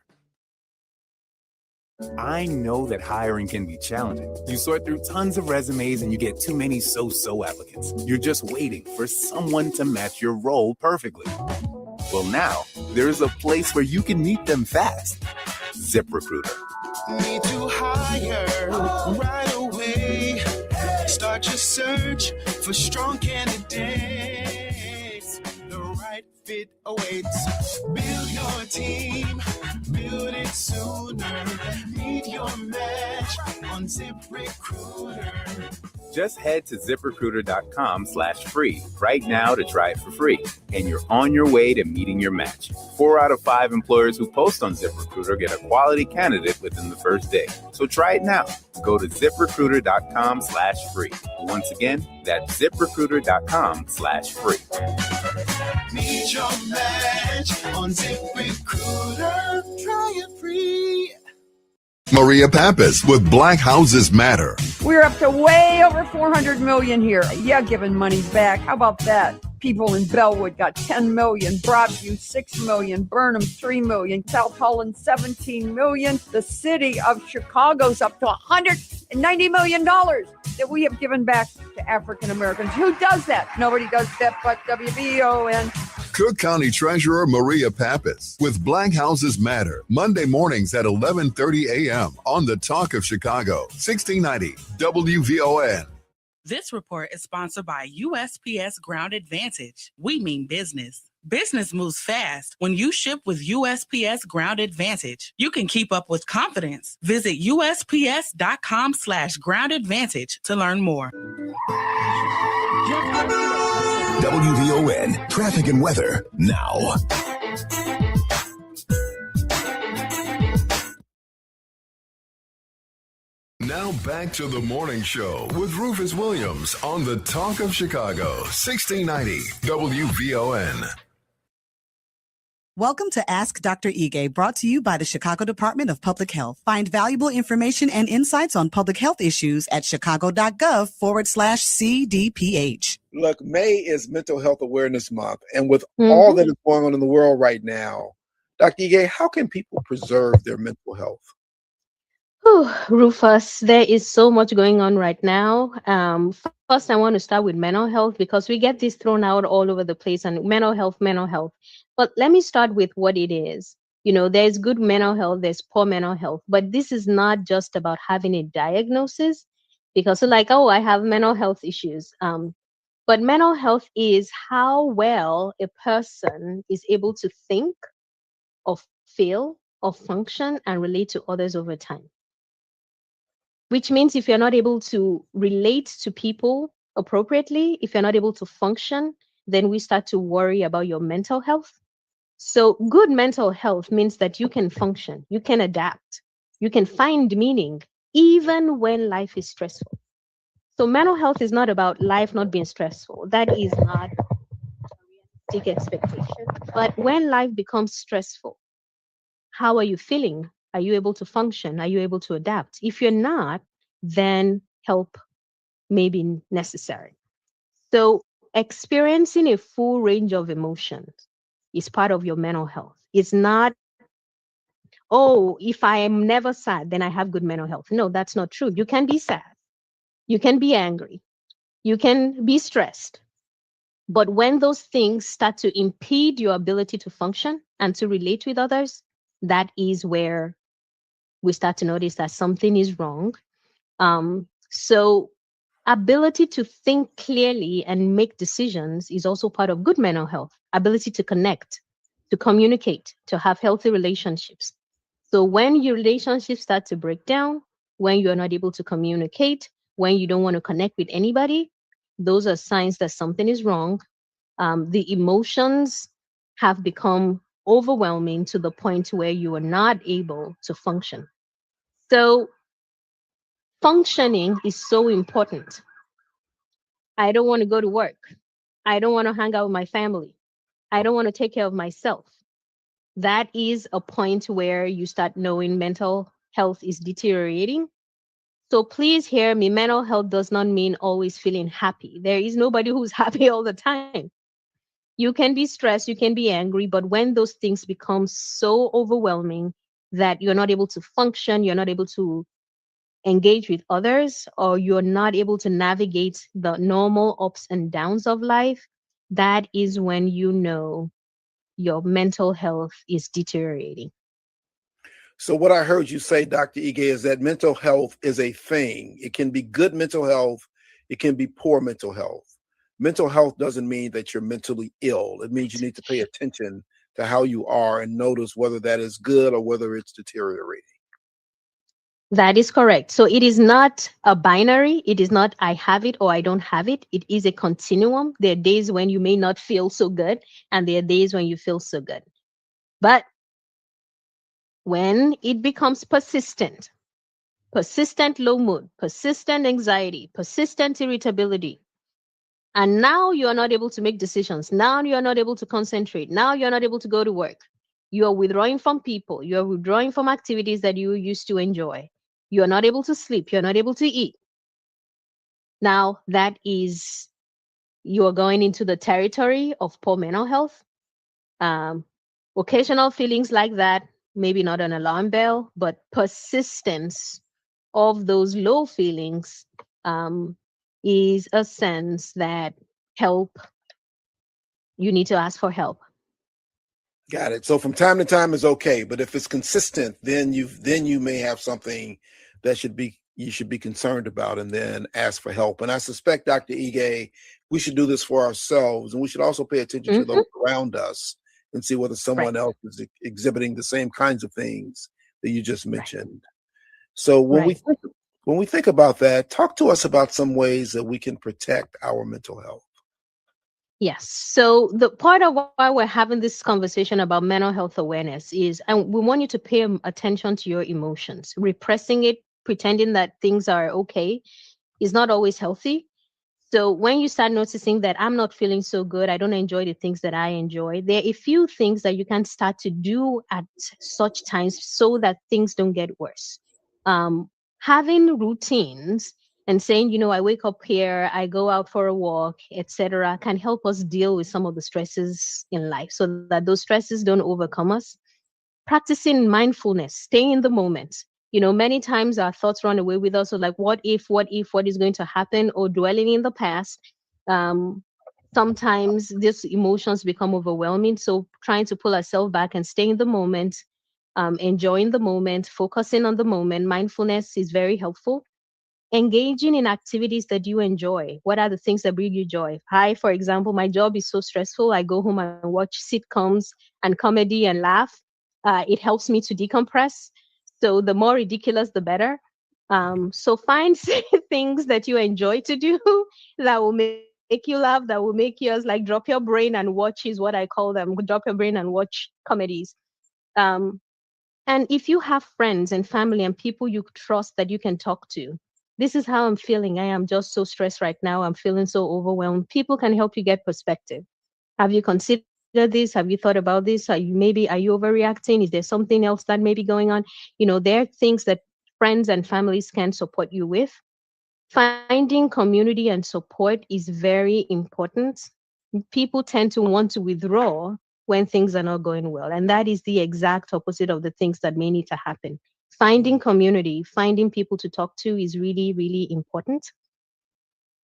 I know that hiring can be challenging. You sort through tons of resumes and you get too many so-so applicants. You're just waiting for someone to match your role perfectly. Well, now there's a place where you can meet them fast. ZipRecruiter. Need to hire right away. Start your search for strong candidates. The right fit awaits. Build your team, build it sooner. Meet your match on ZipRecruiter. Just head to ZipRecruiter.com/free right now to try it for free. And you're on your way to meeting your match. 4 out of 5 employers who post on ZipRecruiter get a quality candidate within the first day. So try it now. Go to ZipRecruiter.com/free. Once again, that's ZipRecruiter.com/free. Meet your match on ZipRecruiter. Try it free. Maria Pappas with Black Houses Matter. We're up to way over 400 million here. Yeah, giving money back. How about that? People in Bellwood got 10 million, Broadview 6 million, Burnham 3 million, South Holland 17 million. The city of Chicago's up to $190 million that we have given back to African Americans. Who does that? Nobody does that but WVON. Cook County Treasurer Maria Pappas with Black Houses Matter. Monday mornings at 11:30 a.m. on the Talk of Chicago, 1690 WVON. This report is sponsored by USPS Ground Advantage. We mean business. Business moves fast when you ship with USPS Ground Advantage. You can keep up with confidence. Visit USPS.com/Ground Advantage to learn more. WVON traffic and weather now. Now back to the morning show with Rufus Williams on the Talk of Chicago, 1690 WVON. Welcome to Ask Dr. Ige, brought to you by the Chicago Department of Public Health. Find valuable information and insights on public health issues at chicago.gov/CDPH. Look, May is Mental Health Awareness Month, and with all that is going on in the world right now, Dr. Ige, how can people preserve their mental health? Rufus, there is so much going on right now. First, I want to start with mental health because we get this thrown out all over the place and mental health. But let me start with what it is. You know, there's good mental health, there's poor mental health, but this is not just about having a diagnosis because like, oh, I have mental health issues. But mental health is how well a person is able to think or feel or function and relate to others over time. Which means if you're not able to relate to people appropriately, if you're not able to function, then we start to worry about your mental health. So good mental health means that you can function, you can adapt, you can find meaning, even when life is stressful. So mental health is not about life not being stressful. That is not a realistic expectation. But when life becomes stressful, how are you feeling? Are you able to function? Are you able to adapt? If you're not, then help may be necessary. So experiencing a full range of emotions is part of your mental health. It's not, oh, if I am never sad, then I have good mental health. No, that's not true. You can be sad. You can be angry. You can be stressed. But when those things start to impede your ability to function and to relate with others, that is where we start to notice that something is wrong. So ability to think clearly and make decisions is also part of good mental health. Ability to connect, to communicate, to have healthy relationships. So when your relationships start to break down, when you're not able to communicate, when you don't want to connect with anybody, those are signs that something is wrong. The emotions have become overwhelming to the point where you are not able to function. So functioning is so important. I don't want to go to work. I don't want to hang out with my family. I don't want to take care of myself. That is a point where you start knowing mental health is deteriorating. So please hear me, mental health does not mean always feeling happy. There is nobody who's happy all the time. You can be stressed, you can be angry, but when those things become so overwhelming, that you're not able to function, you're not able to engage with others, or you're not able to navigate the normal ups and downs of life, that is when you know your mental health is deteriorating. So what I heard you say, Dr. Ige, is that mental health is a thing. It can be good mental health. It can be poor mental health. Mental health doesn't mean that you're mentally ill. It means you need to pay attention to how you are and notice whether that is good or whether it's deteriorating. That is correct. So it is not a binary. It is not I have it or I don't have it. It is a continuum. There are days when you may not feel so good, and there are days when you feel so good. But when it becomes persistent low mood, persistent anxiety, persistent irritability, and now you are not able to make decisions, now you are not able to concentrate, now you're not able to go to work, you are withdrawing from people, you are withdrawing from activities that you used to enjoy, you are not able to sleep, you're not able to eat. Now that is, you are going into the territory of poor mental health. Occasional feelings like that, maybe not an alarm bell, but persistence of those low feelings is a sense that you need to ask for help. Got it. So from time to time is okay, but if it's consistent, then you may have something that you should be concerned about, and then ask for help. And I suspect, Dr. Ige, we should do this for ourselves, and we should also pay attention to those around us and see whether someone else is exhibiting the same kinds of things that you just mentioned. So when we think about that, talk to us about some ways that we can protect our mental health. Yes. So the part of why we're having this conversation about mental health awareness is, and we want you to pay attention to your emotions. Repressing it, pretending that things are okay, is not always healthy. So when you start noticing that I'm not feeling so good, I don't enjoy the things that I enjoy, there are a few things that you can start to do at such times so that things don't get worse. Having routines and saying, I wake up here, I go out for a walk, etc., can help us deal with some of the stresses in life so that those stresses don't overcome us. Practicing mindfulness, staying in the moment. Many times our thoughts run away with us. So like, what if, what is going to happen, or dwelling in the past. Sometimes these emotions become overwhelming. So trying to pull ourselves back and stay in the moment, enjoying the moment, focusing on the moment. Mindfulness is very helpful. Engaging in activities that you enjoy. What are the things that bring you joy? For example, my job is so stressful. I go home and watch sitcoms and comedy and laugh. It helps me to decompress. So the more ridiculous, the better. So find things that you enjoy to do that will make you laugh, that will make you like drop your brain and watch, is what I call them. Drop your brain and watch comedies. And if you have friends and family and people you trust that you can talk to, this is how I'm feeling. I am just so stressed right now. I'm feeling so overwhelmed. People can help you get perspective. Have you considered this? Have you thought about this? Are you overreacting? Is there something else that may be going on? There are things that friends and families can support you with. Finding community and support is very important. People tend to want to withdraw when things are not going well. And that is the exact opposite of the things that may need to happen. Finding community, finding people to talk to is really, really important.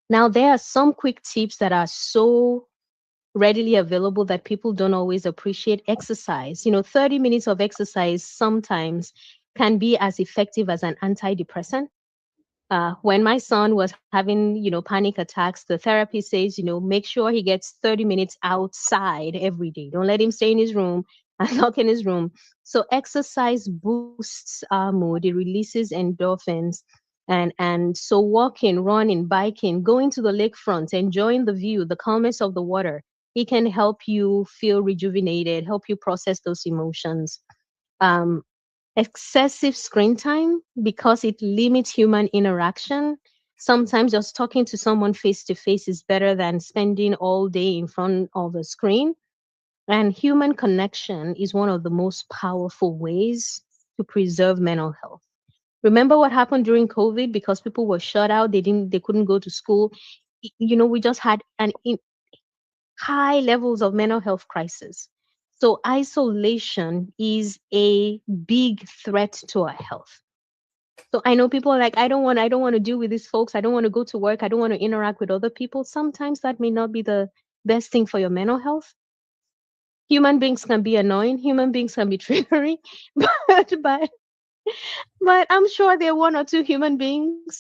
Now, there are some quick tips that are so readily available that people don't always appreciate. Exercise. 30 minutes of exercise sometimes can be as effective as an antidepressant. When my son was having, panic attacks, the therapist says, make sure he gets 30 minutes outside every day. Don't let him stay in his room and lock in his room. So exercise boosts our mood. It releases endorphins. And so walking, running, biking, going to the lakefront, enjoying the view, the calmness of the water, it can help you feel rejuvenated, help you process those emotions. Excessive screen time, because it limits human interaction. Sometimes just talking to someone face to face is better than spending all day in front of a screen. And human connection is one of the most powerful ways to preserve mental health. Remember what happened during COVID? Because people were shut out, they couldn't go to school. We just had high levels of mental health crisis. So isolation is a big threat to our health. So I know people are like, I don't want to deal with these folks. I don't want to go to work. I don't want to interact with other people. Sometimes that may not be the best thing for your mental health. Human beings can be annoying. Human beings can be triggering, but I'm sure there are one or two human beings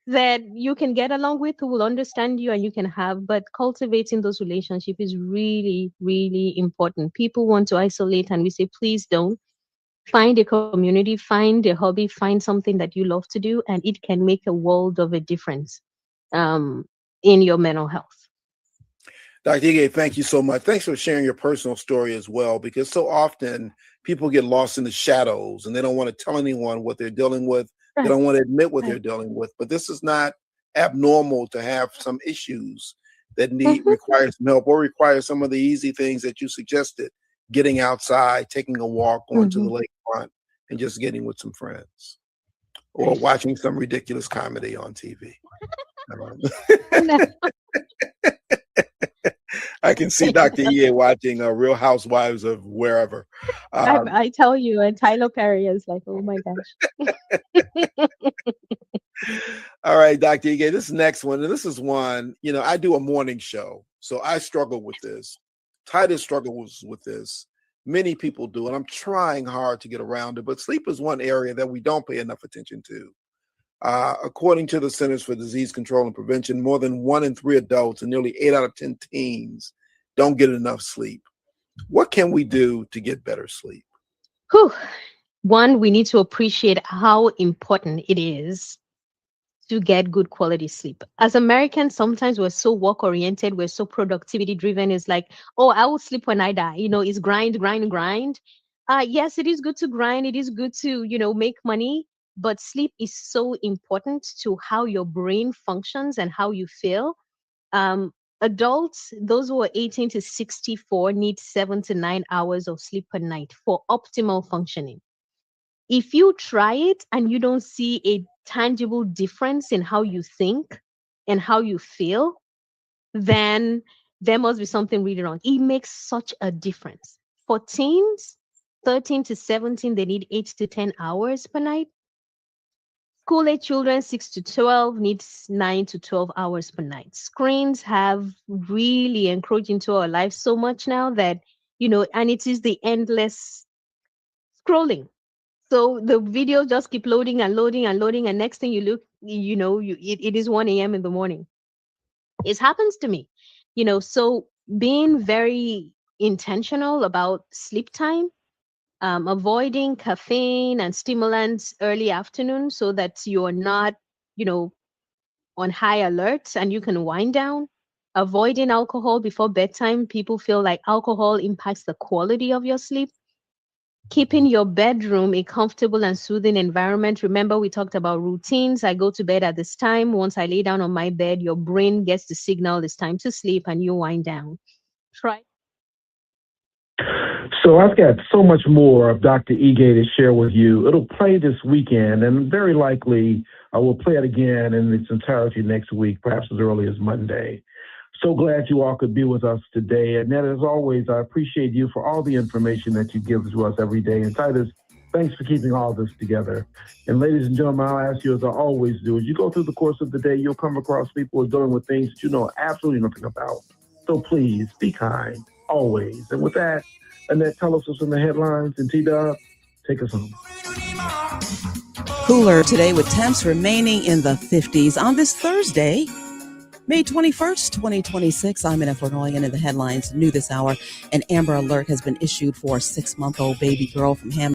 that you can get along with who will understand you and you can have. But cultivating those relationships is really, really important. People want to isolate, and we say, please don't. Find a community, find a hobby, find something that you love to do, and it can make a world of a difference in your mental health. Dr. Ige, thank you so much. Thanks for sharing your personal story as well, because so often people get lost in the shadows and they don't want to tell anyone what they're dealing with. They don't want to admit what they're dealing with. But this is not abnormal to have some issues that require some help, or require some of the easy things that you suggested. Getting outside, taking a walk, going to the lakefront, and just getting with some friends, or watching some ridiculous comedy on TV. I can see Dr. E.A. watching Real Housewives of wherever. I tell you, and Tyler Perry is like, oh my gosh. All right, Dr. E.A., this next one, and this is one, I do a morning show, so I struggle with this. Titus struggles with this. Many people do, and I'm trying hard to get around it, but sleep is one area that we don't pay enough attention to. According to the Centers for Disease Control and Prevention, more than 1 in 3 adults and nearly 8 out of 10 teens don't get enough sleep. What can we do to get better sleep? One, we need to appreciate how important it is to get good quality sleep. As Americans, sometimes we're so work oriented, we're so productivity driven. It's like, oh, I will sleep when I die. It's grind. Yes, it is good to grind. It is good to, make money, but sleep is so important to how your brain functions and how you feel. Adults, those who are 18 to 64, need 7 to 9 hours of sleep per night for optimal functioning. If you try it and you don't see a tangible difference in how you think and how you feel, then there must be something really wrong. It makes such a difference. For teens, 13 to 17, they need 8 to 10 hours per night. School-age children, 6 to 12, needs 9 to 12 hours per night. Screens have really encroached into our lives so much now that, and it is the endless scrolling. So the videos just keep loading and loading and loading, and next thing you look, it is 1 a.m. in the morning. It happens to me, so being very intentional about sleep time, avoiding caffeine and stimulants early afternoon so that you're not, on high alert and you can wind down. Avoiding alcohol before bedtime. People feel like alcohol impacts the quality of your sleep. Keeping your bedroom a comfortable and soothing environment. Remember, we talked about routines. I go to bed at this time. Once I lay down on my bed, your brain gets the signal it's time to sleep and you wind down. Try. So I've got so much more of Dr. Ige to share with you. It'll play this weekend, and very likely I will play it again in its entirety next week, perhaps as early as Monday. So glad you all could be with us today. And as always, I appreciate you for all the information that you give to us every day. And Titus, thanks for keeping all this together. And ladies and gentlemen, I'll ask you, as I always do, as you go through the course of the day, you'll come across people who are dealing with things that you know absolutely nothing about. So please be kind, always. And with that, Annette, tell us what's in the headlines. And T-Dub, take us home. Cooler today with temps remaining in the 50s on this Thursday, May 21st, 2026. I'm Annette Flornoyan, in the headlines new this hour. An Amber Alert has been issued for a 6-month-old baby girl from Ham.